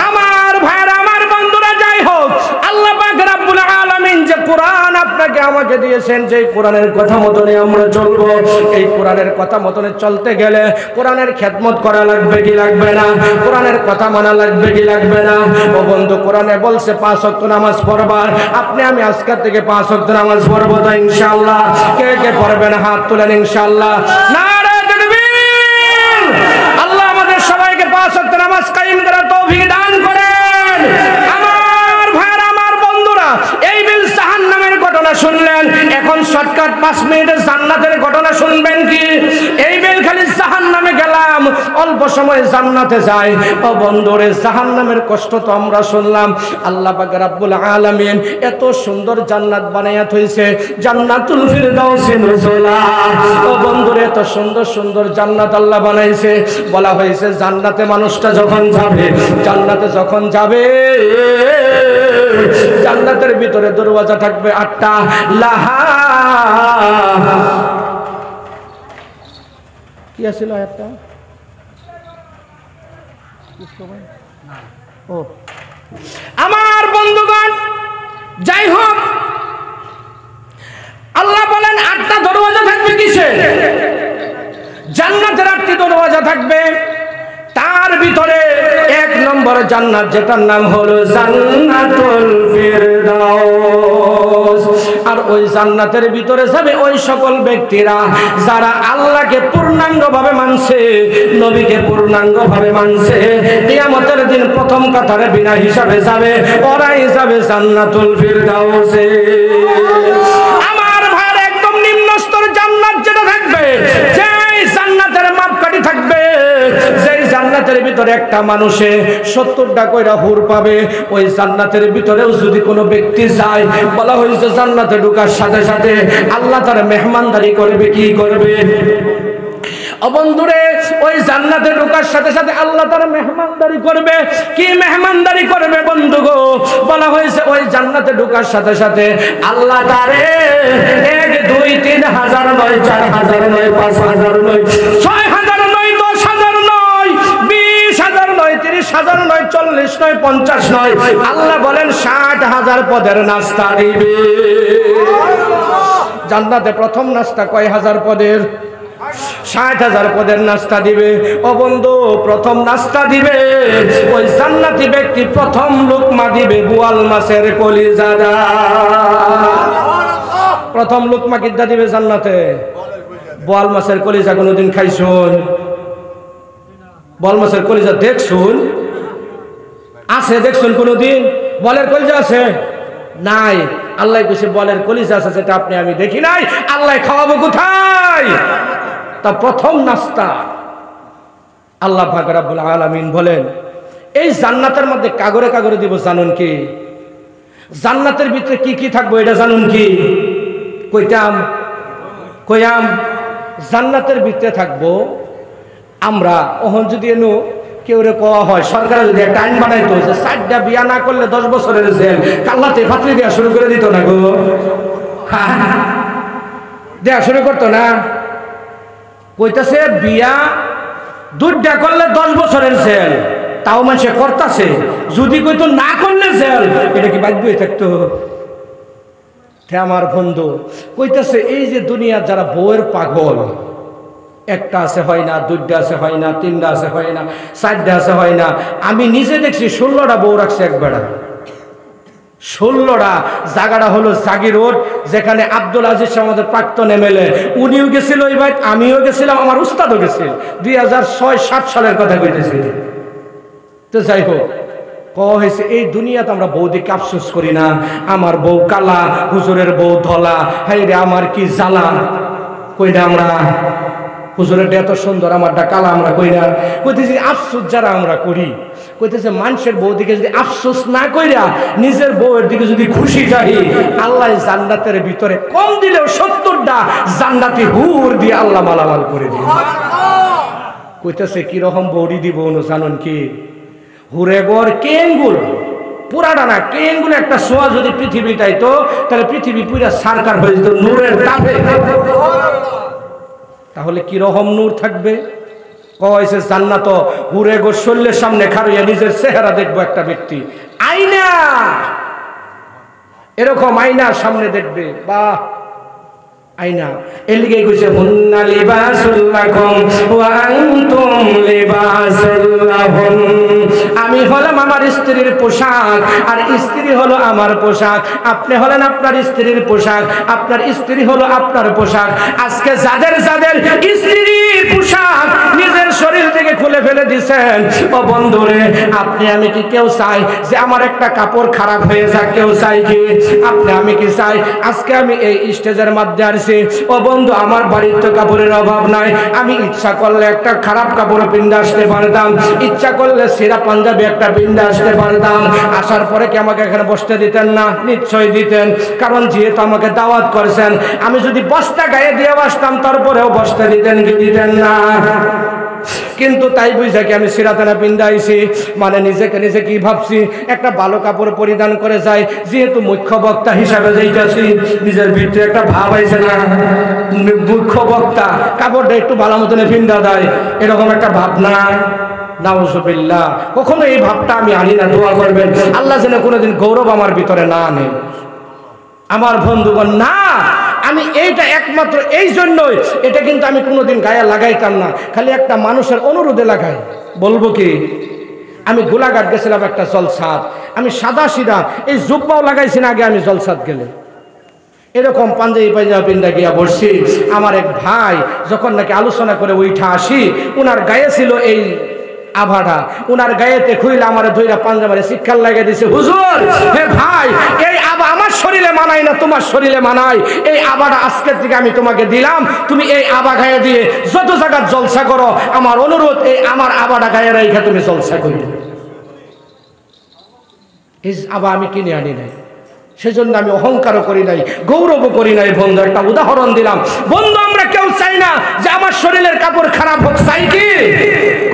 S1: আমার ভাইরা, আমার বন্ধুরা, যাই হোক, আল্লাহ পাক রব্বুল আলামিন যে কোরআন আপনাকে আমাকে দিয়েছেন, যে কোরআনের কথা মতনে আমরা চলবো। এই কোরআনের কথা মতনে চলতে গেলে কোরআনের খেদমত করা লাগবে কি লাগবে না? কোরআনের কথা মানা লাগবে কি লাগবে না? ও বন্ধু, কোরআনে বলছে 5 ওয়াক্ত নামাজ পড়বার। আপনি আমি আজকে থেকে 5 ওয়াক্ত নামাজ পড়বো তো ইনশাআল্লাহ? কে কে পড়বেন হাত তুলেন ইনশাআল্লাহ। নারে তাকবীর! আল্লাহ আমাদের সবাইকে 5 ওয়াক্ত নামাজ কায়েম করার তৌফিক দান করেন। আমার ভাইরা, আমার বন্ধুরা, এই বিল জাহান্নামের ঘটনা শুনলেন, এখন শর্টকাট 5 মিনিটের জান্নাতের ঘটনা শুনবেন কি? এই বিল খালি জাহান্নামে গেলাম, অল্প সময় জান্নাতে যাই। ও বন্ধুরে, জাহান্নামের কষ্ট তো আমরা শুনলাম। আল্লাহ পাক রব্বুল আলামিন এত সুন্দর জান্নাত বানাইয়া থইছে, জান্নাতুল ফিরদাউসি নুজুলা। ও বন্ধুরে, এত সুন্দর সুন্দর জান্নাত আল্লাহ বানাইছে। বলা হয়েছে জান্নাতে মানুষটা যখন যাবে, জান্নাতে যখন যাবে, জান্নাতের ভিতরে দরওয়াজা থাকবে 8টা। লাহা কি আছিল একটা? ও আমার বন্ধুগণ, যাই হোক, আল্লাহ বলেন 8টা দরওয়াজা থাকবে। কিসে? জান্নাতের 8টি দরওয়াজা থাকবে। তার ভিতরে 1 নম্বর জান্নাত, যেটার নাম হলো জান্নাতুল ফিরদাউস। আর ওই জান্নাতের ভিতরে যাবে ওই সকল ব্যক্তিরা যারা আল্লাহকে পূর্ণাঙ্গভাবে মানছে, নবীকে পূর্ণাঙ্গভাবে মানছে। কিয়ামতের দিন প্রথম কাতারে বিনা হিসাবে যাবে, ওরাই যাবে জান্নাতুল ফিরদাউসে। আমার ভাইয়ের, একদম নিম্ন স্তর জান্নাত যেটা থাকবে, যেই জান্নাতের মাপকাঠি থাকবে, যেই জান্নাতের ভিতরে একটা মানুষে 70টা কইরা হুর পাবে, ওই জান্নাতের ভিতরেও যদি কোনো ব্যক্তি যায়, বলা হয়েছে জান্নাতে ঢোকার সাথে সাথে আল্লাহ তার মেহমানদারি করবে। কি করবে? ও বন্ধুরে, ওই জান্নাতে ঢোকার সাথে সাথে আল্লাহ তার মেহমানদারি করবে। কি মেহমানদারি করবে বন্ধু গো? বলা হয়েছে ওই জান্নাতে ঢোকার সাথে সাথে আল্লাহ তারে 1, 2, 3 হাজার নয়, 4 হাজার নয়, 5 হাজার নয়, 6 হাজার নয়, 10 হাজার নয়, 20 হাজার নয়, 30 হাজার নয়, 40 নয়, 50 নয়, আল্লাহ বলেন 60,000 পদের নাস্তা দিবে। জান্নাতে প্রথম নাস্তা কয় হাজার পদের? 60,000 পদের নাস্তা দিবে। ও বন্ধু, প্রথম নাস্তা দিবে ওই জান্নাতি ব্যক্তি, প্রথম লোকমা দিবে বোয়াল মাছের কলিজা। প্রথম লোকমা কিডা দিবে জান্নাতে? বোয়াল মাছের কলিজা। কোনোদিন খাইছুন বোয়াল মাছের কলিজা? দেখছুন? আছে? দেখছুন কোনোদিন? বলের কলিজা আছে? নাই। আল্লাহ কইছে বলের কলিজা আছে, সেটা আপনি আমি দেখি নাই। আল্লাহ খাওয়াবো কোথায়? তা প্রথম নাস্তা। আল্লাহ পাক রব্বুল আলামিন বলেন এই জান্নাতের মধ্যে কাগরে কাগরে দিব জানুন কি? জান্নাতের ভিতরে কি কি থাকবো এটা জানুন কি? কইয়াম জান্নাতের ভিতরে থাকবো আমরা ওহন যদি এনো কেউ রে কোয়া হয় সরকার যদি একটা আইন বানাইতো যে 4টা বিয়া না করলে 10 বছরের জেল, কাল্লাতে ফাতরি দেওয়া শুরু করে দিত না গো, দেওয়া শুরু করতো না? কইতাছে বিয়া 2টা করলে 10 বছরের জেল, তাও মানুষে করতেছে। যদি কইতো না করলে জেল, এটা কি বাধ্য হয়ে থাকতো? আমার বন্ধু কইতাছে এই যে দুনিয়া যারা বউয়ের পাগল, একটা আছে হয় না, 2টা আছে হয় না, 3টা আছে হয় না, 4টা আছে হয় না, আমি নিজে দেখছি 16টা বউ রাখছে একবেড়া। 16টা। জায়গাটা হলো জাগি রোড, যেখানে আব্দুল আজিজ আমাদের প্রাক্তন এমএলএ, উনিও গেছিল ওই ভাই, আমিও গেছিলাম, আমার উস্তাদও গেছিল। 2006-7 সালের কথা কইতেছি। তো যাই হোক, হয়েছে এই দুনিয়াতে আমরা বউ দেখে আফসোস করি না, আমার বউ কালা, হুজুরের বউ ধলা, হাই রে আমার কি জ্বালা। কই না আমরা হুজুরের এত সুন্দর, আমারটা কালা, আমরা কই না? কইতেছি আফসোস যারা আমরা করি, কইতেছে মানুষের বউ দিকে যদি আফসোস না কইরা নিজের বউয়ের দিকে যদি খুশি যাই, আল্লাহ জান্নাতের ভিতরে কম দিলেও 70টা জান্নাতি হুর দিয়ে আল্লাহ মালামাল করে দিবে। কইতেছে কিরকম বউরি দিব জানেন কি? হুরে গর কেঙ্গুল পুরাটা না, কেঙ্গুল একটা সোয়া যদি পৃথিবী চাইতো তাহলে পৃথিবী পুরা সারকার হয়ে যেত নূরের তাপে। তাহলে কিরকম নূর থাকবে? কয়েছে জান্নাত হুরে গো শরীরের সামনে খাড়িয়ে নিজের চেহারা দেখবো একটা ব্যক্তি, আয়না এরকম আয়নার সামনে দেখবে, বাহ আয়না। এর লিগে কইছে হুন্না লিবাসুল লাকুম ওয়া আনতুম লিবাসুল লাহুম। আমি হলাম আমার স্ত্রীর পোশাক আর স্ত্রী হলো আমার পোশাক। আপনি হলেন আপনার স্ত্রীর পোশাক, আপনার স্ত্রী হলো আপনার পোশাক। আজকে যাদের যাদের স্ত্রীর পোশাক নিজের শরীর থেকে খুলে ফেলে দিছেন, ও বন্ধুরে আপনি আমি কি কেউ চাই যে আমার একটা কাপড় খারাপ হয়ে যাক? কেউ চাই কি? আপনি আমি কি চাই আজকে আমি এই স্টেজের মধ্যে আসি? ও বন্ধু আমার বাড়ির তো কাপড়ের অভাব নাই, আমি ইচ্ছা করলে একটা খারাপ কাপড় পিন্দে আসতে পারতাম, ইচ্ছা করলে সেরা পাঞ্জাবি একটা পিন্দে আসতে পারতাম। আসার পরে কি আমাকে এখানে বসতে দিতেন না? নিশ্চয়ই দিতেন, কারণ যেহেতু আমাকে দাওয়াত করেছেন। আমি যদি বস্তা গায়ে দিয়ে বসতাম তারপরেও বসতে দিতেন কি দিতেন না? কিন্তু তাই বুঝা কি আমি সিরাতানা পিন্দা আইছি, মানে নিজেকে নিজে কি ভাবছি একটা ভালো কাপড় পরিধান করে যাই, যেহেতু মুখ্য বক্তা হিসাবে যাইতেছি, নিজের ভিতরে একটা ভাব আইছে না, মুখ্য বক্তা কাপড়টা একটু ভালো মতনে পিন্দা দেয়, এরকম একটা ভাবনা। নাউজুবিল্লাহ, কখনো এই ভাবটা আমি আনি না। দোয়া করবেন আল্লাহ যেন কোনোদিন গৌরব আমার ভিতরে না আনে। আমার বন্ধুগণ, না আমি এইটা একমাত্র এই জন্যই, এটা কিন্তু আমি কোনোদিন গায়ে লাগাইতাম না, খালি একটা মানুষের অনুরোধে লাগাই। বলবো কি, আমি গোলাঘাট গেছিলাম একটা জলসাদ, আমি সাদা সিধা এই জুব্বাও লাগাইছি না আগে, আমি জলসাদ গেলে এরকম পাঞ্জাবি পাঞ্জাবি পিন্দা গিয়া বসছি। আমার এক ভাই যখন নাকি আলোচনা করে উঠা আসি, উনার গায়ে ছিল এই আভাটা, উনার গায়েতে খুইলে আমার ধইরা পাঞ্জাবারে শিক্ষার লাগিয়ে দিছে, হুজুর হে ভাই এই আবা আমার শরীরে মানায় না, তোমার শরীরে মানায়, এই আবাটা আজকের থেকে আমি তোমাকে দিলাম, তুমি এই আবা গায়ে দিয়ে যত জায়গায় জলসা করো, আমার অনুরোধ এই আমার আবাটা গায়ে রেখে তুমি জলসা করো। এই আবা আমি কিনে আনি নাই, সেজন্য আমি অহংকারও করি নাই, গৌরবও করি নাই। বন্ধু একটা উদাহরণ দিলাম। বন্ধু আমরা কেউ চাই না যে আমার শরীরের কাপড় খারাপ হোক, চাই কি?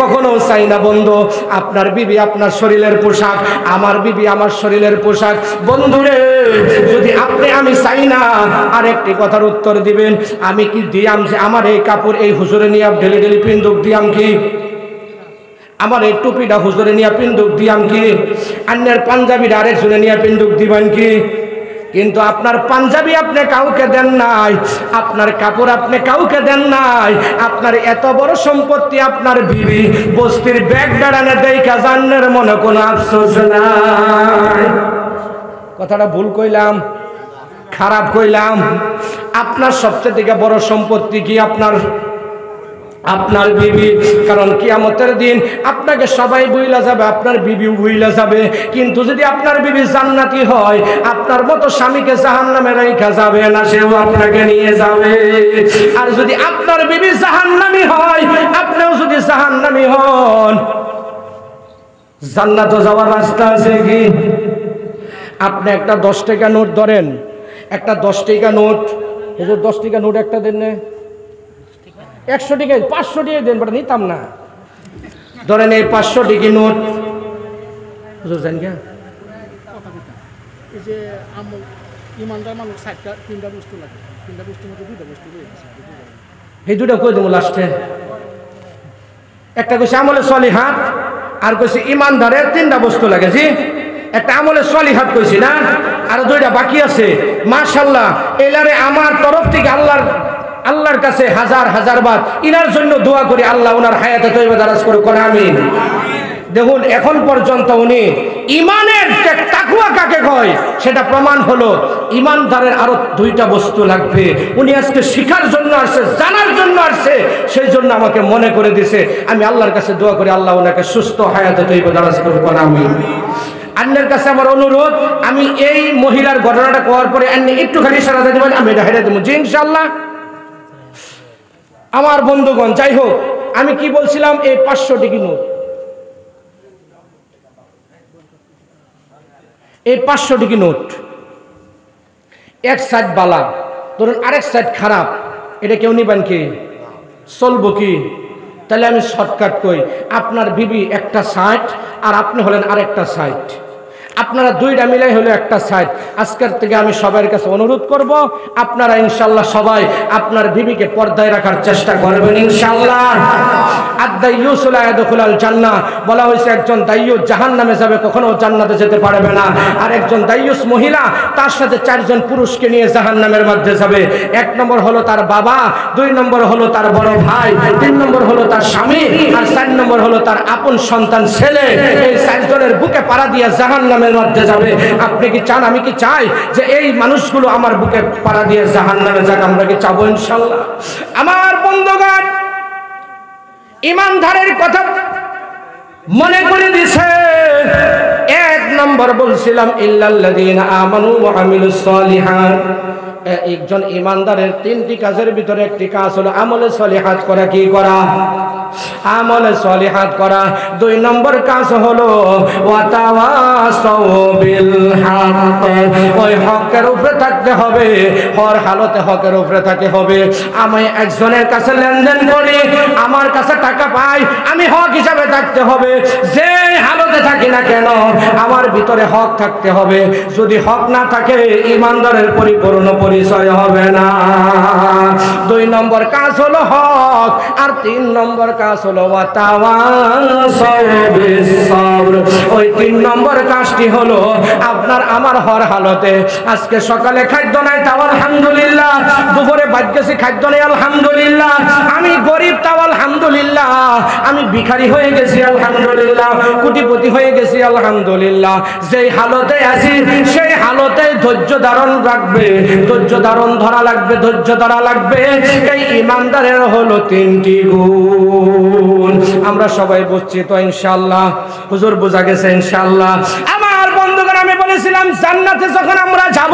S1: কখনো চাই না। বন্ধু আপনার বিবি আপনার শরীরের পোশাক, আমার বিবি আমার শরীরের পোশাক। বন্ধুরে যদি আপনি আমি চাই না, আরেকটি কথার উত্তর দিবেন, আমি কি দিয়াম যে আমার এই কাপড় এই হুজুরে নিয়ে ডেলি ডেলি পিন্দুক দিয়াম কি? আমার এই টুপিটা হুজুরে নিয়ে পিন্দুক দিয়াম কি? অন্যের পাঞ্জাবিটা আরেকজনে নিয়ে পিন্দুক দিবেন কি? কিন্তু আপনার পাঞ্জাবি আপনি কাউকে দেন নাই, আপনার কাপড় আপনি কাউকে দেন নাই, আপনার এত বড় সম্পত্তি আপনার বিবি বস্তির ব্যাগ দাঁড়ানে দেখা জান্নের মনে কোনো আফসোস নাই। কথাটা ভুল কইলাম, খারাপ কইলাম? আপনার সবচেয়ে থেকে বড় সম্পত্তি কি? আপনার বিবি, কারণ কিয়ামতের দিন আপনাকে সবাই ভুইলা যাবে, আপনার বিবিও ভুইলা যাবে। কিন্তু যদি আপনার বিবি জান্নাতি হয়, আপনার মতো স্বামীকে জাহান্নামে রাইখা যাবে না, সেও আপনাকে নিয়ে যাবে। আর যদি আপনার বিবি জাহান্নামী হয়, আপনিও যদি জাহান্নামী হন, জান্নাতে যাওয়ার রাস্তা আছে কি? আপনি একটা 10 টাকা নোট ধরেন, একটা 10 টাকা নোট, এই যে 10 টাকা নোট একটা দেন না, 100 টাকা 500 টাকা দেন, বাট নিতাম না। ধরেন এই 500 টাকা নোট, হুজুর জান কে
S2: এই যে ইমানদার মানুষ 3টা বস্তু লাগে, 3টা বস্তুর মধ্যে 2টা বস্তু রয়েছে।
S1: এই দুটো কই দেবো লাস্টে? একটা কইছে আমলে সলিহাত, আর কইছে ইমানদারের 3টা বস্তু লাগে। জি, একটা আমলে সলিহাত কইছি না, আর 2টা বাকি আছে। মাশাআল্লাহ, এলারে আমার তরফ থেকে আল্লাহর কাছে হাজার হাজার বার ইনার জন্য দোয়া করি, আল্লাহ ওনার হায়াতে তৈবা দারাজ করে কোন আমিন। দেখুন এখন পর্যন্ত উনি ইমানের তাকওয়া কাকে কয় সেটা প্রমাণ হলো। ইমানদারের আরো 2টা বস্তু লাগবে। উনি আজকে শিখার জন্য আসছে, জানার জন্য আসছে, সেই জন্য আমাকে মনে করে দিছে। আমি আল্লাহর কাছে দোয়া করি, আল্লাহ ওনাকে সুস্থ হায়াতে তৈবা দারাজ করে কোন আমিন। আন্নের কাছে আমার অনুরোধ, আমি এই মহিলার ঘটনাটা করার পরে আন্নি একটুখানি সারা দিবেন, আমি এটা হেরে দেবো জি ইনশাআল্লাহ। আমার বন্ধুগণ, যাই হোক, আমি কি বলছিলাম, এই 500 টাকা নোট, এই 500 টাকা নোট এক সাইড বালা, ধরুন আরেক সাইড খারাপ, এটা কেউ নিবেন কি? চলবো কি? তাহলে আমি শর্টকাট কই, আপনার বিবি একটা সাইড আর আপনি হলেন আরেকটা সাইড, আপনারা 2টা মিলাই হলো একটা সাইড। আজকের থেকে আমি সবার কাছে অনুরোধ করব, আপনারা ইনশাআল্লাহ সবাই আপনার বিবিকে পর্দায় রাখার চেষ্টা করবেন ইনশাআল্লাহ। আদ-দাইয়ুস লা ইয়াদখুলুল জান্নাহ, বলা হয়েছে একজন দাইয়ুস জাহান্নামে যাবে, কখনো জান্নাতে যেতে পারবে না। আর একজন দাইয়ুস মহিলা তার সাথে 4 জন পুরুষকে নিয়ে জাহান্নামের মধ্যে যাবে। 1 নম্বর হলো তার বাবা, 2 নম্বর হলো তার বড় ভাই, 3 নম্বর হলো তার স্বামী, আর 4 নম্বর হলো তার আপন সন্তান ছেলে। এই 4 জনের বুকে পাড়া দিয়ে জাহান্নামের মধ্যে যাবে। আপনি কি চান, আমি কি চাই যে এই মানুষগুলো আমার বুকে পাড়া দিয়ে জাহান্নামে যাক? আমরা কি চাবো? ইনশাআল্লাহ। আমার বন্ধুগণ, ঈমানদারের কথা মনে করে দিছে। 1 নম্বর বলছিলাম ইল্লাল্লাযীনা আমানু ওয়া আমিলুস সলিহাত। একজন ঈমানদারের 3টি কাজের ভিতরে একটি কাজ হলো আমলে সলিহাত করা। কি করা? আমলে সলিহাত করা। 2 নম্বর কাজ হলো ওয়াতাওয়াসাউ বিল হক, ওই হকের উপরে থাকতে হবে, হর হালতে হকের উপরে থাকতে হবে। আমি একজনের কাছে লেনদেন করি, আমার কাছে টাকা পাই, আমি হক হিসাবে থাকতে হবে। যে হালতে থাকি না কেন, আমার ভিতরে হক থাকতে হবে। যদি হক না থাকে, ঈমানদারের পরিপূর্ণ পরিচয় হবে না। 2 নম্বর কাজ হলো হক, আর 3 নম্বর কাজ হলো ওয়াতাওয়াসাউ বিস সাবর। ওই 3 নম্বর কাজটি হলো আপনার আমার হর হালতে। আজকে সকালে খাদ্য নাই তাও আলহামদুলিল্লাহ, দুপুরে বাদ গেছি খাদ্য নেই আলহামদুলিল্লাহ, আমি গরিব তাও আলহামদুলিল্লাহ, আমি ভিখারি হয়ে গেছি আলহামদুলিল্লাহ, কোটিপতি হয়ে গেছি আলহামদুলিল্লাহ। যেই হালতে আছি সেই হালতে ধৈর্য ধারণ রাখবে, ধৈর্য ধারণ ধরা লাগবে, ধৈর্য ধরা লাগবে। এই ঈমানদারের হলো 3টি গুণ। আমরা সবাই বুঝছি তো ইনশাআল্লাহ? হুজুর বোঝা গেছে ইনশাআল্লাহ? আমার বন্ধুগণ, আমি বলেছিলাম জান্নাতে যখন আমরা যাব,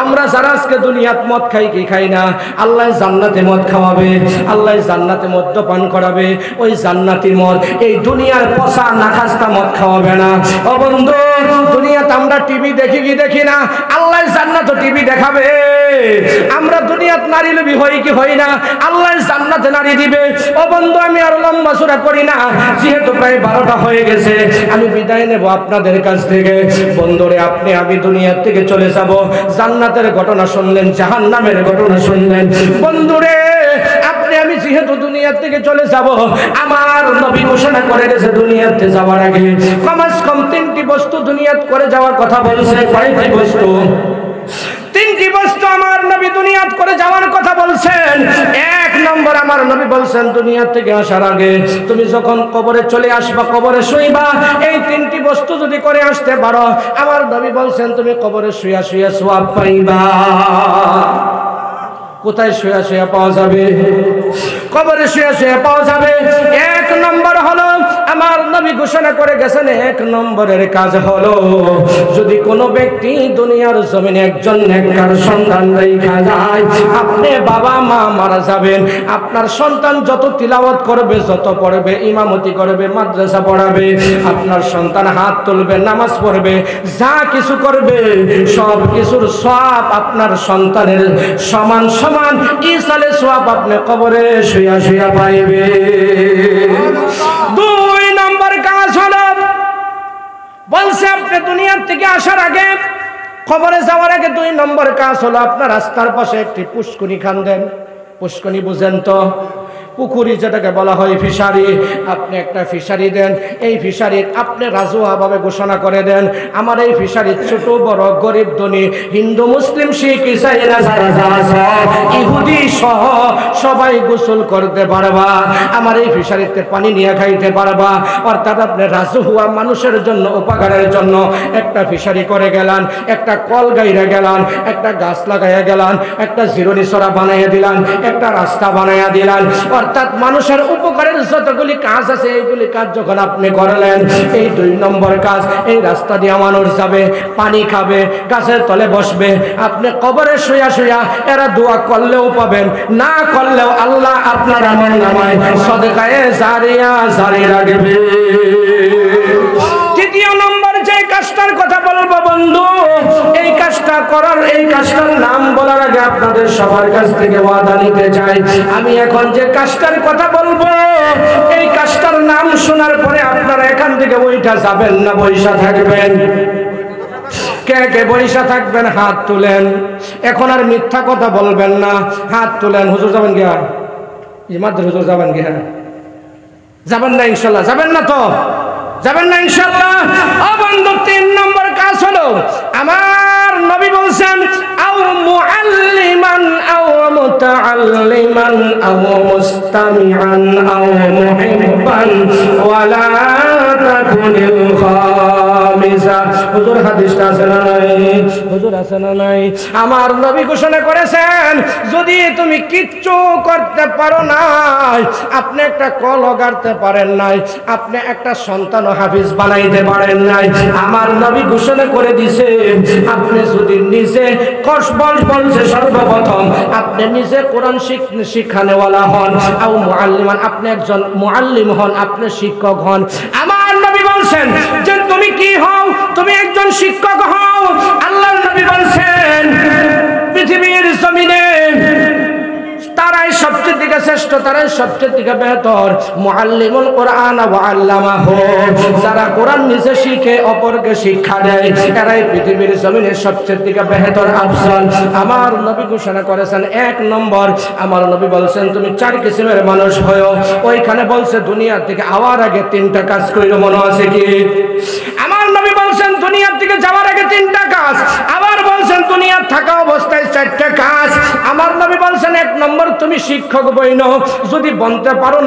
S1: আমরা যারা আজকে দুনিয়াত মদ খাই কি খাই না, আল্লাহ জান্নাতে মদ খাওয়াবে, আল্লাহ জান্নাতে মদ্যপান করাবে। ওই জান্নাতি মদ এই দুনিয়ার পচা নাখাস্তা মদ খাওয়াবে না। ও বন্ধু, দুনিয়াতে আমরা টিভি দেখি কি দেখি না, আল্লাহ জান্নাতে টিভি দেখাবে। আমরা দুনিয়াত নারী লোভী হই কি হই না, আল্লাহ জান্নাতে নারী দিবে। ও বন্ধু, আমি আর লম্বা চূড়া করি না, যেহেতু প্রায় 12টা হয়ে গেছে, আমি বিদায় নেব আপনাদের কাছ থেকে। বন্ধুরে, আপনি আমি দুনিয়ার থেকে চলে যাব। জান্নাতের ঘটনা শুনলেন, জাহান্নামের ঘটনা শুনলেন। বন্ধুরে, আপনি আমি যেহেতু দুনিয়ার থেকে চলে যাব, আমার নবী ঘোষণা করে গেছে দুনিয়াতে যাওয়ার আগে কমাস কম 3টি বস্তু দুনিয়াত করে যাওয়ার কথা বলছে। কয়টি বস্তু? 3টি বস্তু আমার নবী দুনিয়াত করে যাওয়ার কথা বলছেন। 1 নম্বর আমার নবী বলছেন, দুনিয়া থেকে আসার আগে তুমি যখন কবরে চলে আসবা, কবরে শুইবা, এই 3টি বস্তু যদি করে আসতে পারো, আমার নবী বলছেন তুমি কবরে শুয়া শুয়া সওয়াব পাইবা। কোথায় শুয়ে শুয়ে পাওয়া যাবে? কবরে শুয়ে শুয়ে পাওয়া যাবে। এক নম্বর হলো আমার নবী ঘোষণা করে গেছেন, এক নম্বরের কাজ হলো যদি কোনো ব্যক্তি দুনিয়ার জমিনে একজন নেককার সন্তান রেখে যায়, আপনি বাবা মা মারা যাবেন, আপনার সন্তান যত তিলাওয়াত করবে, যত পড়বে, ইমামতি করবে, মাদ্রাসা পড়াবে, আপনার সন্তান হাত তুলবে, নামাজ পড়বে, যা কিছু করবে সব কিছুর সওয়াব আপনার সন্তানের সমান সমান ইসালে সওয়াব আপনি কবরে শুয়া শুয়া পাইবে। দুই নম্বর কাজ হলো বলছে আপনি দুনিয়ার থেকে আসার আগে, কবরে যাওয়ার আগে দুই নম্বর কাজ হলো আপনার রাস্তার পাশে একটি পুষ্করী খান্দেন। পুষ্করী বুঝেন তো? পুকুরি যেটাকে বলা হয় ফিশারি, আপনি একটা ফিশারি দেন। এই ফিশারির আপনি রাজুয়াভাবে ঘোষণা করে দেন, আমার এই ফিশারির ছোট বড় গরিব ধনী হিন্দু মুসলিম শিখ ইসাই ইহুদি সহ সবাই গোসল করতে পারবা, আমার এই ফিশারিতে পানি নিয়ে খাইতে পারবা। অর্থাৎ আপনি রাজহুয়া মানুষের জন্য উপকারের জন্য একটা ফিশারি করে গেলান, একটা কল গাইরা গেলান, একটা গাছ লাগাইয়া গেলান, একটা জিরনি সরা বানাইয়া দিলান, একটা রাস্তা বানাইয়া দিলান। অর্থাৎ মানুষের উপকারের যতগুলি কাজ আছে এইগুলি কাজ যখন আপনি করলেন, এই দুই নম্বর কাজ, এই রাস্তা দিয়ে মানুষ যাবে, পানি খাবে, গাছের তলে বসবে, আপনি কবরে শুয়া শুয়া এরা দোয়া করলেও পাবেন, না করলেও আল্লাহ আপনার আমল নামায় সদকায়ে জারিয়া জারি রাখবে। তৃতীয় নম্বর যে কাজটার কথা বলবো বন্ধু, এই কাজটা করার, এই কাজটার নাম বলার আগে আপনাদের সবার কাছ থেকে ওয়াদা নিতে চাই। আমি এখন যে কাজটার কথা বলবো, এই কাজটার নাম শোনার পরে আপনারা এখান থেকে ওইটা যাবেন না, বৈশা থাকবেন। কে কে বৈশা থাকবেন হাত তুলেন। এখন আর মিথ্যা কথা বলবেন না, হাত তুলেন। হুজুর যাবেন গিয়া? ইমাদের হুজুর যাবেন গিয়া? যাবেন না ইনশাল্লাহ? যাবেন না তো? যাবেন না ইনশাআল্লাহ? ও বন্ধু, তিন নম্বর কাজ হলো আমার নবী বলছেন, আও মুআল্লিমান আও মুতাআল্লিমান আও মুস্তামিআন আও মুহিব্বান ওয়ালা তাকুনিল খামিসা। হুজুর হাদিসটা আছে না নাই? হুজুর আছে না নাই? আমার নবী ঘোষণা করেছেন, যদি তুমি কিচ্ছু করতে পারো না, আপনি একটা কল গাড়তে পারেন নাই, আপনি একটা সন্তান হাফিজ বানাইতে পারেন নাই, আমার নবী ঘোষণা করে দিছে, আপনি যদি নিজে বলছে সর্বপ্রথম আপনি নিজে কোরআন শিক্ষানেওয়ালা হন, আও মুআল্লিমান, আপনি একজন মুআল্লিম হন, আপনি শিক্ষক হন। আমার নবী বলছেন যে তুমি কি হও? তুমি একজন শিক্ষক হও। আল্লাহর নবী বলছেন পৃথিবীর জমিনে তারাই সবচেয়ে দিকে শ্রেষ্ঠ, তারাই সবচেয়ে দিকে বেহতর। মুআল্লিমুল কোরআন ওয়া আল্লামাহু, যারা কোরআন নিজে শিখে অপরকে শিক্ষা দেয়, এরাই পৃথিবীর জমিনে সবচেয়ে দিকে বেহতর আফজল। আমার নবী ঘোষণা করেছেন, এক নম্বর আমার নবী বলছেন তুমি চার কিসিমের মানুষ হয়ো। ওইখানে বলছে দুনিয়ার থেকে আওয়ার আগে তিনটা কাজ কইরো, মনে আছে কি? আমার নবী বলছেন দুনিয়ার থেকে যাওয়ার আগে তিনটা কাজ, আবার বলছেন দুনিয়ার থাকা অবস্থায় চারটা কাজ। আমার নবী বলছেন এক নম্বর তুমি শিক্ষক বইনো, যদি বলতে পারো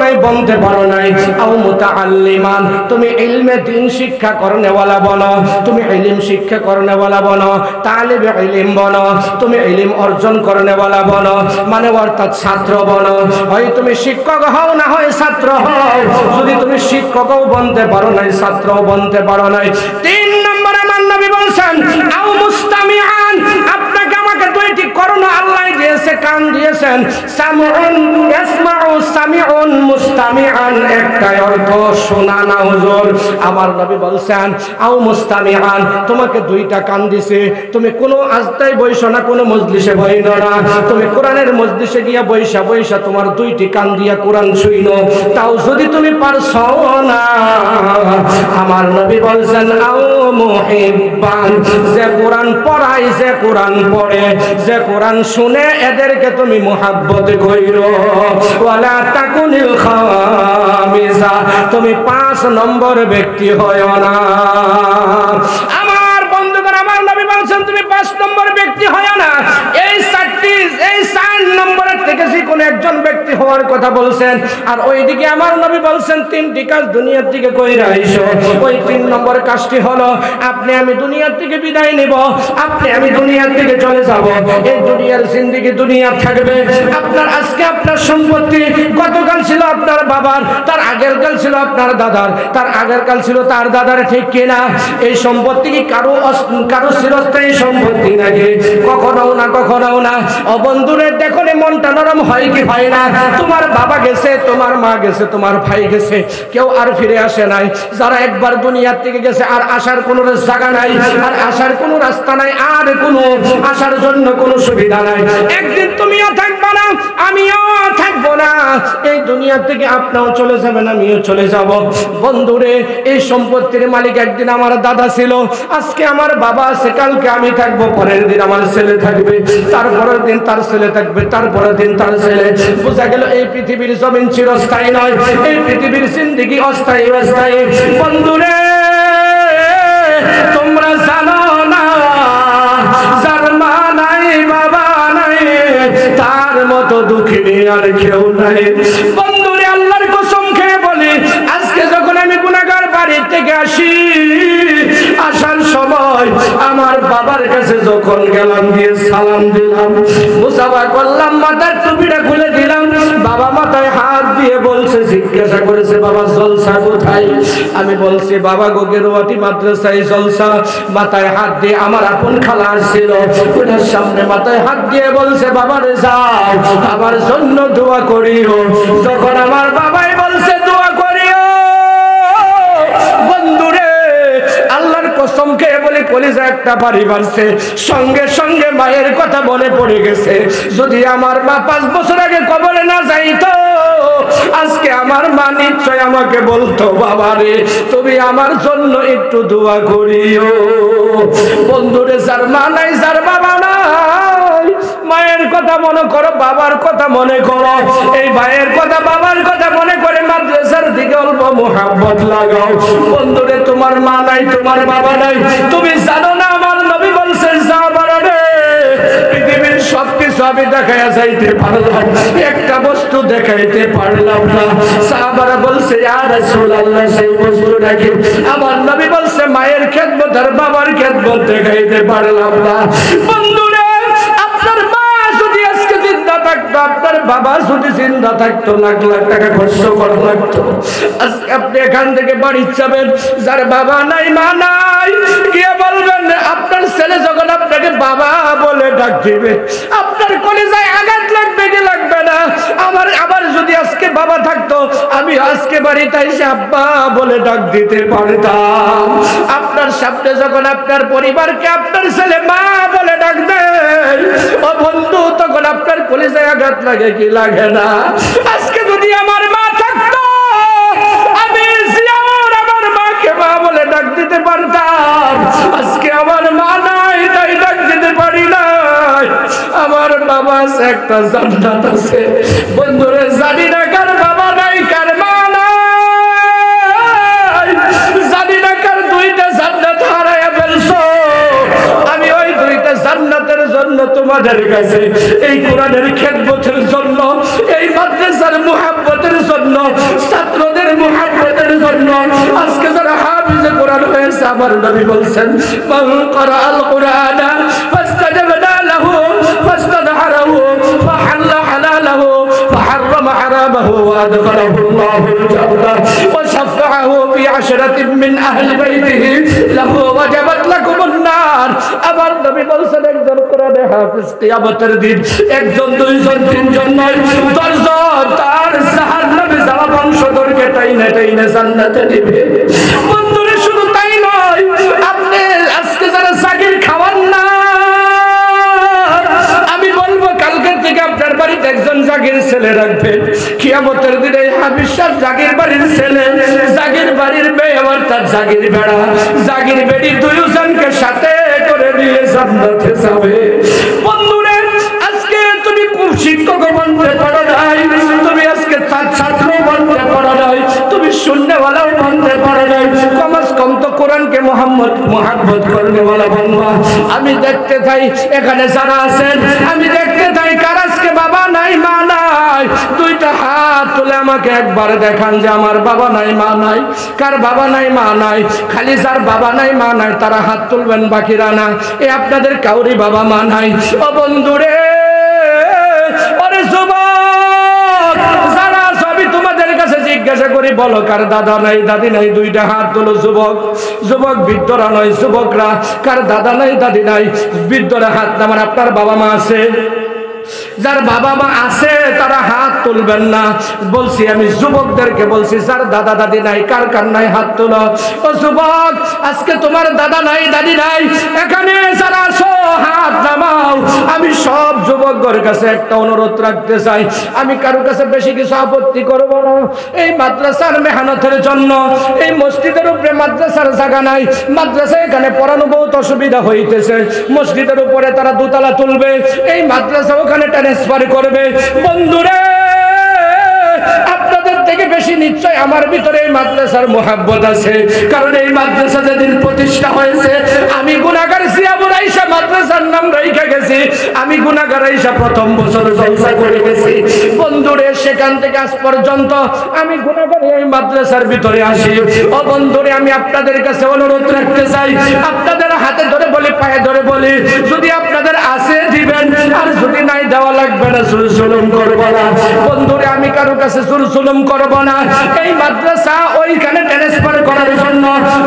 S1: নাই, আও মুতাআল্লিমান, তুমি ইলমে দ্বীন শিক্ষা করনেওয়ালা বনো, তুমি ইলম শিক্ষা করনেওয়ালা বনো, তালিবে ইলম বনো, তুমি ইলম অর্জন করনেওয়ালা বনো, মানে অর্থাৎ ছাত্র বনো। হয় তুমি শিক্ষক হও, না হয় ছাত্র হও। যদি তুমি শিক্ষকও বনতে পারো নাই, ছাত্রও বনতে পারো নাই, তিন নম্বরে আমার নবী বলছেন আও মুস্তামিআন, আপনাকে আমাকে দুইটি করোনা আল্লাহ দিয়েছে, কান দিয়েছেন। সামিউন ইয়াসমাউ, সামিউন মুস্তামিআন, একটাই অর্থ শোনা না হুজুর। আমার নবী বলছেন আও মুস্তামিআন, তোমাকে দুইটা কান দিছে, তুমি কোনো আজদায় বইছো না, কোনো মজলিসে বইনো না, তুমি কোরআনের মজলিসে গিয়া বইসা তোমার দুইটি কান দিয়া কোরআন শুইনো, তাও যদি তুমি পারছো না, আমার নবী বলছেন আও মুহিব্বান, যে কোরআন পড়ায়, যে কোরআন পড়ে, যে কোরআন শুনে, এদেরকে তুমি মুহাব্বত কইরো। ওয়ালা তাকুনিল খামিসা, তুমি 5 নম্বর ব্যক্তি হয়ো না। আমার বন্ধুগণ, আমার নবী বলছেন তুমি 5 নম্বর ব্যক্তি হয়ো না। এই 4 হাদিস এই 4 নম্বরের থেকে যে কোন একজন ব্যক্তি হওয়ার কথা বলছেন, আর ওইদিকে আমার নবী বলছেন 3টি কাজ দুনিয়ার থেকে কইরা আইসো। ওই 3 নম্বর কাজটি হলো আপনি আমি দুনিয়ার থেকে বিদায় নেব, আপনি আমি দুনিয়ার থেকে চলে যাব। এই দুনিয়ার জিন্দেগি দুনিয়া থাকবে। আপনার আজকে আপনার সম্পত্তি গতকাল ছিল আপনার বাবার, তার আগের কাল ছিল আপনার দাদার, তার আগের কাল ছিল তার দাদার, ঠিক কিনা? এই সম্পত্তি কি কারো চিরস্থায়ী সম্পত্তি নাকি? কখনো না, কখনো না। ও বন্ধুরে দেখো মনটা নরম হয় কি হয় না? তোমার বাবা গেছে, তোমার মা গেছে, তোমার ভাই গেছে, কেউ আর ফিরে আসে নাই। যারা একবার দুনিয়ার থেকে গেছে আর আসার কোনো জায়গা নাই, আর আসার কোনো রাস্তা নাই, আর কোনো আসার জন্য কোনো সুবিধা নাই। একদিন তুমিও থাকবে না, আমিও থাকবো না। এই দুনিয়া থেকে আপনিও চলে যাবেন, আমিও চলে যাব। বন্ধুরে এই সম্পত্তির মালিক একদিন আমার দাদা ছিল, আজকে আমার বাবা আছে, কালকে আমি থাকবো, পরের দিন আমার ছেলে থাকবে, তারপরের দিন তার ছেলে থাকবে, তারপরের দিন তার ছেলে। বোঝা গেল এই পৃথিবীর জমিন চিরস্থায়ী নয়, এই পৃথিবীর জিন্দেগি অস্থায়ী অস্থায়ী। বন্ধুরে তোমরা জানো না, যার মা নাই বাবা নাই তার মতো দুঃখী আর কেউ নাই। বন্ধুরে আল্লাহর কসম খেয়ে বলি, আজকে যখন আমি গুনাহগার বাড়ি থেকে আসি, আসার সময় আমার বাবার কাছে যখন গেলাম, দিয়ে সালাম দিলাম, মুসাফা করলাম, মাথার টুপিটা খুলে দিলাম, বাবা মাথায় হাত দিয়ে বলছে, জিজ্ঞাসা করেছে বাবা জলসা কোথায়? আমি বলছি বাবা গোগেরওয়াটি মাদ্রাসায় জলসা। মাথায় হাত দিয়ে আমার আপন খালা ছিল, ওটার সামনে মাথায় হাত দিয়ে বলছে বাবারে যাও আমার জন্য দোয়া করিও। যখন আমার বাবাই বলছে দোয়া করিও, বন্ধুরে আল্লাহর কসম খেয়ে বলে কলিজা একটা বাড়ি বাড়ছে। সঙ্গে সঙ্গে মায়ের কথা মনে পড়ে গেছে, যদি আমার মা 5 বছর আগে কবরে না যাইতো, আজকে আমার মা নিশ্চয় আমাকে বলতো বাবারে তুমি আমার জন্য একটু দোয়া করিও। বন্ধুরে যার মা নাই, যার বাবা নাই, মায়ের কথা মনে করো, বাবার কথা মনে করো, এই ভাইয়ের কথা বাবার কথা মনে করে মাদ্রাসার দিকে অল্প মোহাব্বত লাগাও। বন্ধুরে তোমার মা নাই, তোমার বাবা নাই, তুমি জানো না আমার নবী বলছেন সাহাবারে পৃথিবীর সবকিছু আমি দেখাইয়া যাইতে পারলাম, একটা বস্তু দেখাইতে পারলাম না। সাহাবারা বলছে ইয়া রাসূলুল্লাহ সেই বস্তু নাকি? আমার নবী বলছে মায়ের খেদমত আর বাবার খেদমত দেখাইতে পারলাম না। বন্ধুরে আপনার মা যদি আজকে জিন্দা থাকতো, আপনার বাবা যদি জিন্দা থাকতো, লাখ লাখ টাকা খরচ করা লাগতো। আজকে আপনি এখান থেকে বাড়ি যাবেন, যার বাবা নাই মা নাই, গিয়ে বলবেন আপনার ছেলে যখন আপনাকে বাবা বলে ডাক দিবে, আপনার কলিজায় আঘাত লাগবে কি লাগবে না? আবার যদি আজকে বাবা থাকতো, আমি আজকে বাড়িতে এসে আব্বা বলে ডাক দিতে পারতাম। আপনার সামনে যখন আপনার পরিবারকে আপনার ছেলে মা বলে ডাক দেয়, ও বন্ধু, তখন আপনার কলিজায় আঘাত লাগে কি লাগে না? আজকে যদি আমার মা থাকতো, আমি জিয়াউর আমার মাকে মা বলে ডাক দিতে পারতাম। আজকে আমার মা নাই, তাই ডাক দিতে পারি না। আমার বাবা আছে, একটা জান্নাত আছে। বন্ধুরে জানি না কার বাবা নাই, কার মা নাই, জানি না কার 2টা জান্নাত হারায়া ফেলছো। আমি ওই 2টা জান্নাতের জন্য তোমাদের কাছে, এই কোরআনের খেদমতের জন্য, এই মাদ্রাসার মুহাব্বতের জন্য, ছাত্রদের মুহাব্বতের জন্য, আজকে যারা হাফিজে কোরআন হয়েছে, আমার নবী বলছেন মান ক্বারাআল কুরআনা ফাস্তাজাবনা লাহু ফাস্তাদহারাহু ফাহাল্লা হালালাহু ফাহাররামা হারামাহু ওয়াদখালাহু আল্লাহুল জান্নাহ ওয়া শাফাআহু ফি 'আশরাতিন মিন আহলি বাইতিহি লাহু ওয়াজাবাত লাকুমুন নার। আমার নবী বলছেন একজন কোরআনে হাফেজ কিয়ামতের দিন 1 জন 2 জন 3 জন নয় 10 জন তার জাহান্নামে যাওয়া বংশধরকে টাইনে টাইনে জান্নাতে দিবে। বন্ধুরা শুধু তাই নয়, আপনি আজকে যারা জাগির খাওয়ান না, আমি বলবো কালকের থেকে আপনার বাড়িতে একজন জাগির ছেলে রাখবেন। কিয়ামতের দিনে হাফিজ সাহেব জাগির বাড়ির ছেলে, জাগির বাড়ির মেয়ে, আবার তার জাগির বেড়া, জাগির বেড়ি 2 জনকে সাথে করে নিয়ে জান্নাতে যাবে। বন্ধুরা আজকে তুমি শিক্ষক বনতে পারো নাই, তুমি আজকে ছাত্র বনতে পারো নাই, তুমি শুননেওয়ালাও মানতে পারে নাই, কমাস কম তো কোরআনকে মোহাম্মত করনেওয়ালা বানবা। আমি দেখতে চাই এখানে যারা আছেন, আমি দেখতে চাই কার আজকে বাবা নাই মা নাই, দুইটা হাত তুলে আমাকে একবার দেখান যে আমার বাবা নাই মা নাই। কার বাবা নাই মা নাই? খালি যার বাবা নাই মা নাই তারা হাত তুলবেন, বাকিরা না। এ আপনাদের কাউরি বাবা মা নাই। ও বন্ধুরে, ওরে যুবক যারা সবই তোমাদের কাছে জিজ্ঞাসা করি, বলো কার দাদা নাই দাদি নাই? দুইটা হাত তোলো যুবক। যুবক বৃদ্ধরা নয়, যুবকরা। কার দাদা নাই দাদি নাই? বৃদ্ধরা হাত নামান। আপনার বাবা মা আছে? যার বাবা মা আছে তারা হাত তুলবেন না। বলছি আমি যুবকদেরকে বলছি, যার দাদা দাদি নাই, কার কার নাই হাত তুলো। ও যুবক, আজকে তোমার দাদা নাই দাদি নাই, এখানে যারা আছো হাত নামাও। আমি সব যুবকদের কাছে একটা অনুরোধ রাখতে চাই, আমি কারো কাছে বেশি কিছু আপত্তি করব না। এই মাদ্রাসার মেহনতের জন্য এই মসজিদের উপরে মাদ্রাসার জায়গা নাই, মাদ্রাসা এখানে পড়ানো বহুত অসুবিধা হইতেছে। মসজিদের উপরে তারা দোতলা তুলবে, এই মাদ্রাসা ওখানে ট্রান্সফার করবে। বন্ধুরা, আপনাদের থেকে বেশি নিশ্চয় আমার ভিতরে এই মাদ্রাসার মোহাব্বত আছে, কারণ এই মাদ্রাসা যেদিন প্রতিষ্ঠা হয়েছে আমি গুনাহগার জিয়াবুর আয়েশা মাদ্রাসার নাম রেখে গেছি। আমি গুনাহগার আয়েশা প্রথম বছর জলসা করে গেছি। বন্ধুরে, সেখান থেকে আজ পর্যন্ত আমি গুনাহগার এই মাদ্রাসার ভিতরে আসি। ও বন্ধুরে, আমি আপনাদের কাছে অনুরোধ রাখতে চাই, আপনাদের হাতে ধরে বলি, পায়ে ধরে বলি, যদি আপনাদের আছে দিবেন, আর যদি নাই দেওয়া লাগবে না, জুলুম করব না। বন্ধুরে, আমি কারো কাছে জুলুম করব না। এই মাদ্রাসা ওইখানে ট্রান্সফার করার জন্য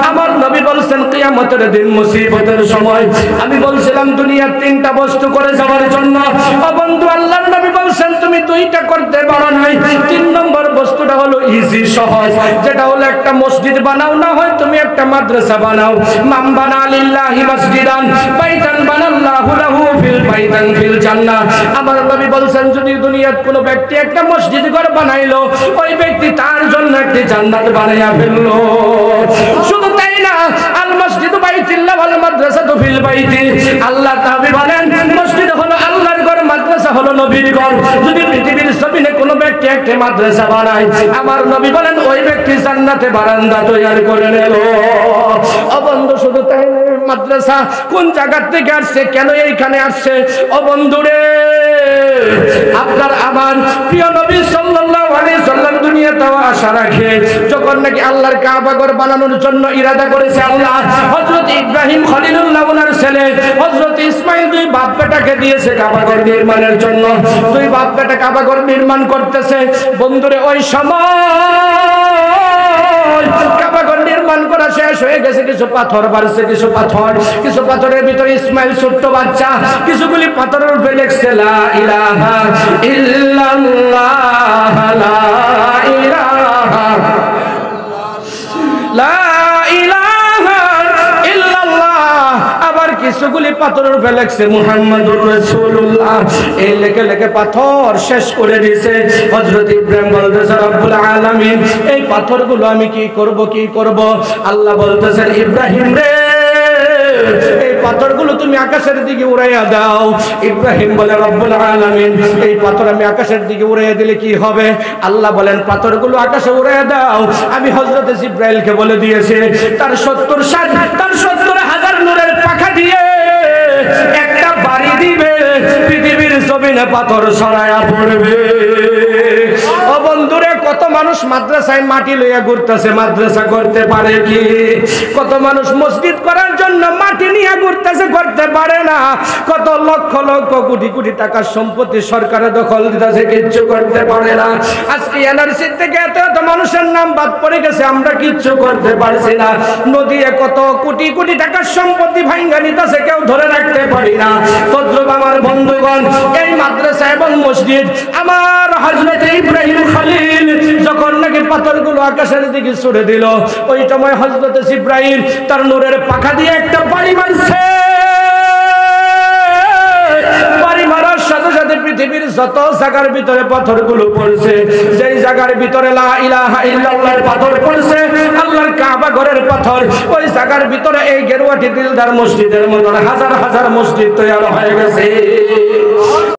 S1: আমার নবী বলছেন কিয়ামতের দিন মুসিবতের সময়, আমি বলছিলাম দুনিয়ার তিনটা বস্তু করে যাওয়ার জন্য। ও বন্ধু, আল্লাহর নবী বলছেন তুমি দুইটা করতে পারো নাই। তিন নম্বর বস্তুটা হলো ইজি, সহজ, যেটা হলো একটা মসজিদ বানাও, না হয় তুমি একটা মাদ্রাসা বানাও। মান বানা লিল্লাহি মসজিদান বাইতান বানাল্লাহু লাহু ফিল বাইতান ফিল জান্নাহ। আমার নবী বলছেন যদি দুনিয়ার কোনো ব্যক্তি একটা মসজিদ ঘর বানাইলো, ওই ব্যক্তি তার জন্য একটি জান্নাত বানাইয়া ফেললো। শুধু তাই না, আল মসজিদু বাইতুল্লাহ ওয়াল মাদ্রাসাতু ফিল বাইতি। আল্লাহ তাআলা বলেন মসজিদ হলো আল্লাহর ঘর, মাদ্রাসা হলো নবীর ঘর। যদি পৃথিবীর জমিনে কোনো ব্যক্তি একটা মাদ্রাসা বানায়, আমার নবী বলেন ওই ব্যক্তি জান্নাতে বারান্দা তৈরি করে নিল। ও বন্ধু, শুধু তাই না, মাদ্রাসা কোন জায়গা থেকে আসছে, কেন এইখানে আসছে? ও বন্ধুরে, আপনার আমার প্রিয় নবী সাল্লাল্লাহু আলাইহি সাল্লাম দুনিয়াতে আসার আগে যখন নাকি আল্লাহর কাবা ঘর বানানোর জন্য ইরাদা করেছে আল্লাহ, হযরত ইব্রাহিম খলিলুল্লাহ ওনার ছেলে হযরত ইসমাঈল দুই বাপ বেটাকে দিয়েছে কাবা ঘর নির্মাণের জন্য। দুই বাপ বেটা কাবা ঘর নির্মাণ করতেছে। বন্ধুরে, ওই সময় কাবা ঘর নির্মাণ করা শেষ হয়ে গেছে, কিছু পাথর বাড়ছে, কিছু পাথরের ভিতরে ইসমাইল ছোট্ট বাচ্চা, কিছুগুলি পাথরের উপরে লিখছে লা ইলাহা ইল্লাল্লাহ, লা ইলাহা ইল্লাল্লাহ। আবার কিছুগুলি পাথরের উপরে লিখছে মুহাম্মাদুর রাসূলুল্লাহ। এই লেখে লেখে পাথর শেষ করে দিয়েছে। হযরত ইব্রাহিম বলতেছে রব্বুল আলামিন, এই পাথরগুলো আমি কি করব? আল্লাহ বলতেছেন ইব্রাহিম রে, এই পাথরগুলো তুমি আকাশের দিকে উড়াইয়া দাও। ইব্রাহিম বলে রব্বুল আলামিন, এই পাথর আমি আকাশের দিকে উড়াইয়া দিলে কি হবে? আল্লাহ বলেন পাথরগুলো আকাশে উড়াইয়া দাও। আমি হযরত জিবরাইলকে বলে দিয়েছি তার 70,000 নূরের পাখা দিয়ে একটা বাড়ি দিবে, পৃথিবীর জমিনে পাথর ছড়ায়া পড়বে। ও বন্ধুরে, কত মানুষ মাদ্রাসায় মাটি লইয়া ঘুরতেছে, মাদ্রাসা করতে পারে কি? কত মানুষ মসজিদ করার জন্য মাটি নিয়ে ঘুরতেছে, করতে পারে না। কত লক্ষ লক্ষ কোটি কোটি টাকার সম্পত্তি সরকারের দখল দিতেছে, কিচ্ছু করতে পারে না। আজকে এনআরসি থেকে এত মানুষের নাম বাদ পড়ে গেছে, আমরা কিচ্ছু করতে পারছি না। নদীতে কত কোটি কোটি টাকার সম্পত্তি ভাঙ্গা নিতেছে, কেউ ধরে রাখতে পারি না। তদ্রূপ আমার বন্ধুগণ, এই মাদ্রাসা এবং মসজিদ আমার হযরত ইব্রাহিম খলিল যখন নাকি পাথরগুলো আকাশের দিকে ছুড়ে দিল, ওই সময় হযরত ইব্রাহিম তার নূরের পাখা দিয়ে একটা বাড়ি মারছে। বাড়ি মারার সাথে সাথে পৃথিবীর যত জায়গার ভিতরে পাথরগুলো পড়ছে, যেই জায়গার ভিতরে লা ইলাহা ইল্লাল্লাহর পাথর পড়ছে, আল্লাহর কাবা ঘরের পাথর, ওই জায়গার ভিতরে এই গেরুয়াটি দিলদার মসজিদের মতো হাজার হাজার মসজিদ তৈরি হয়ে গেছে।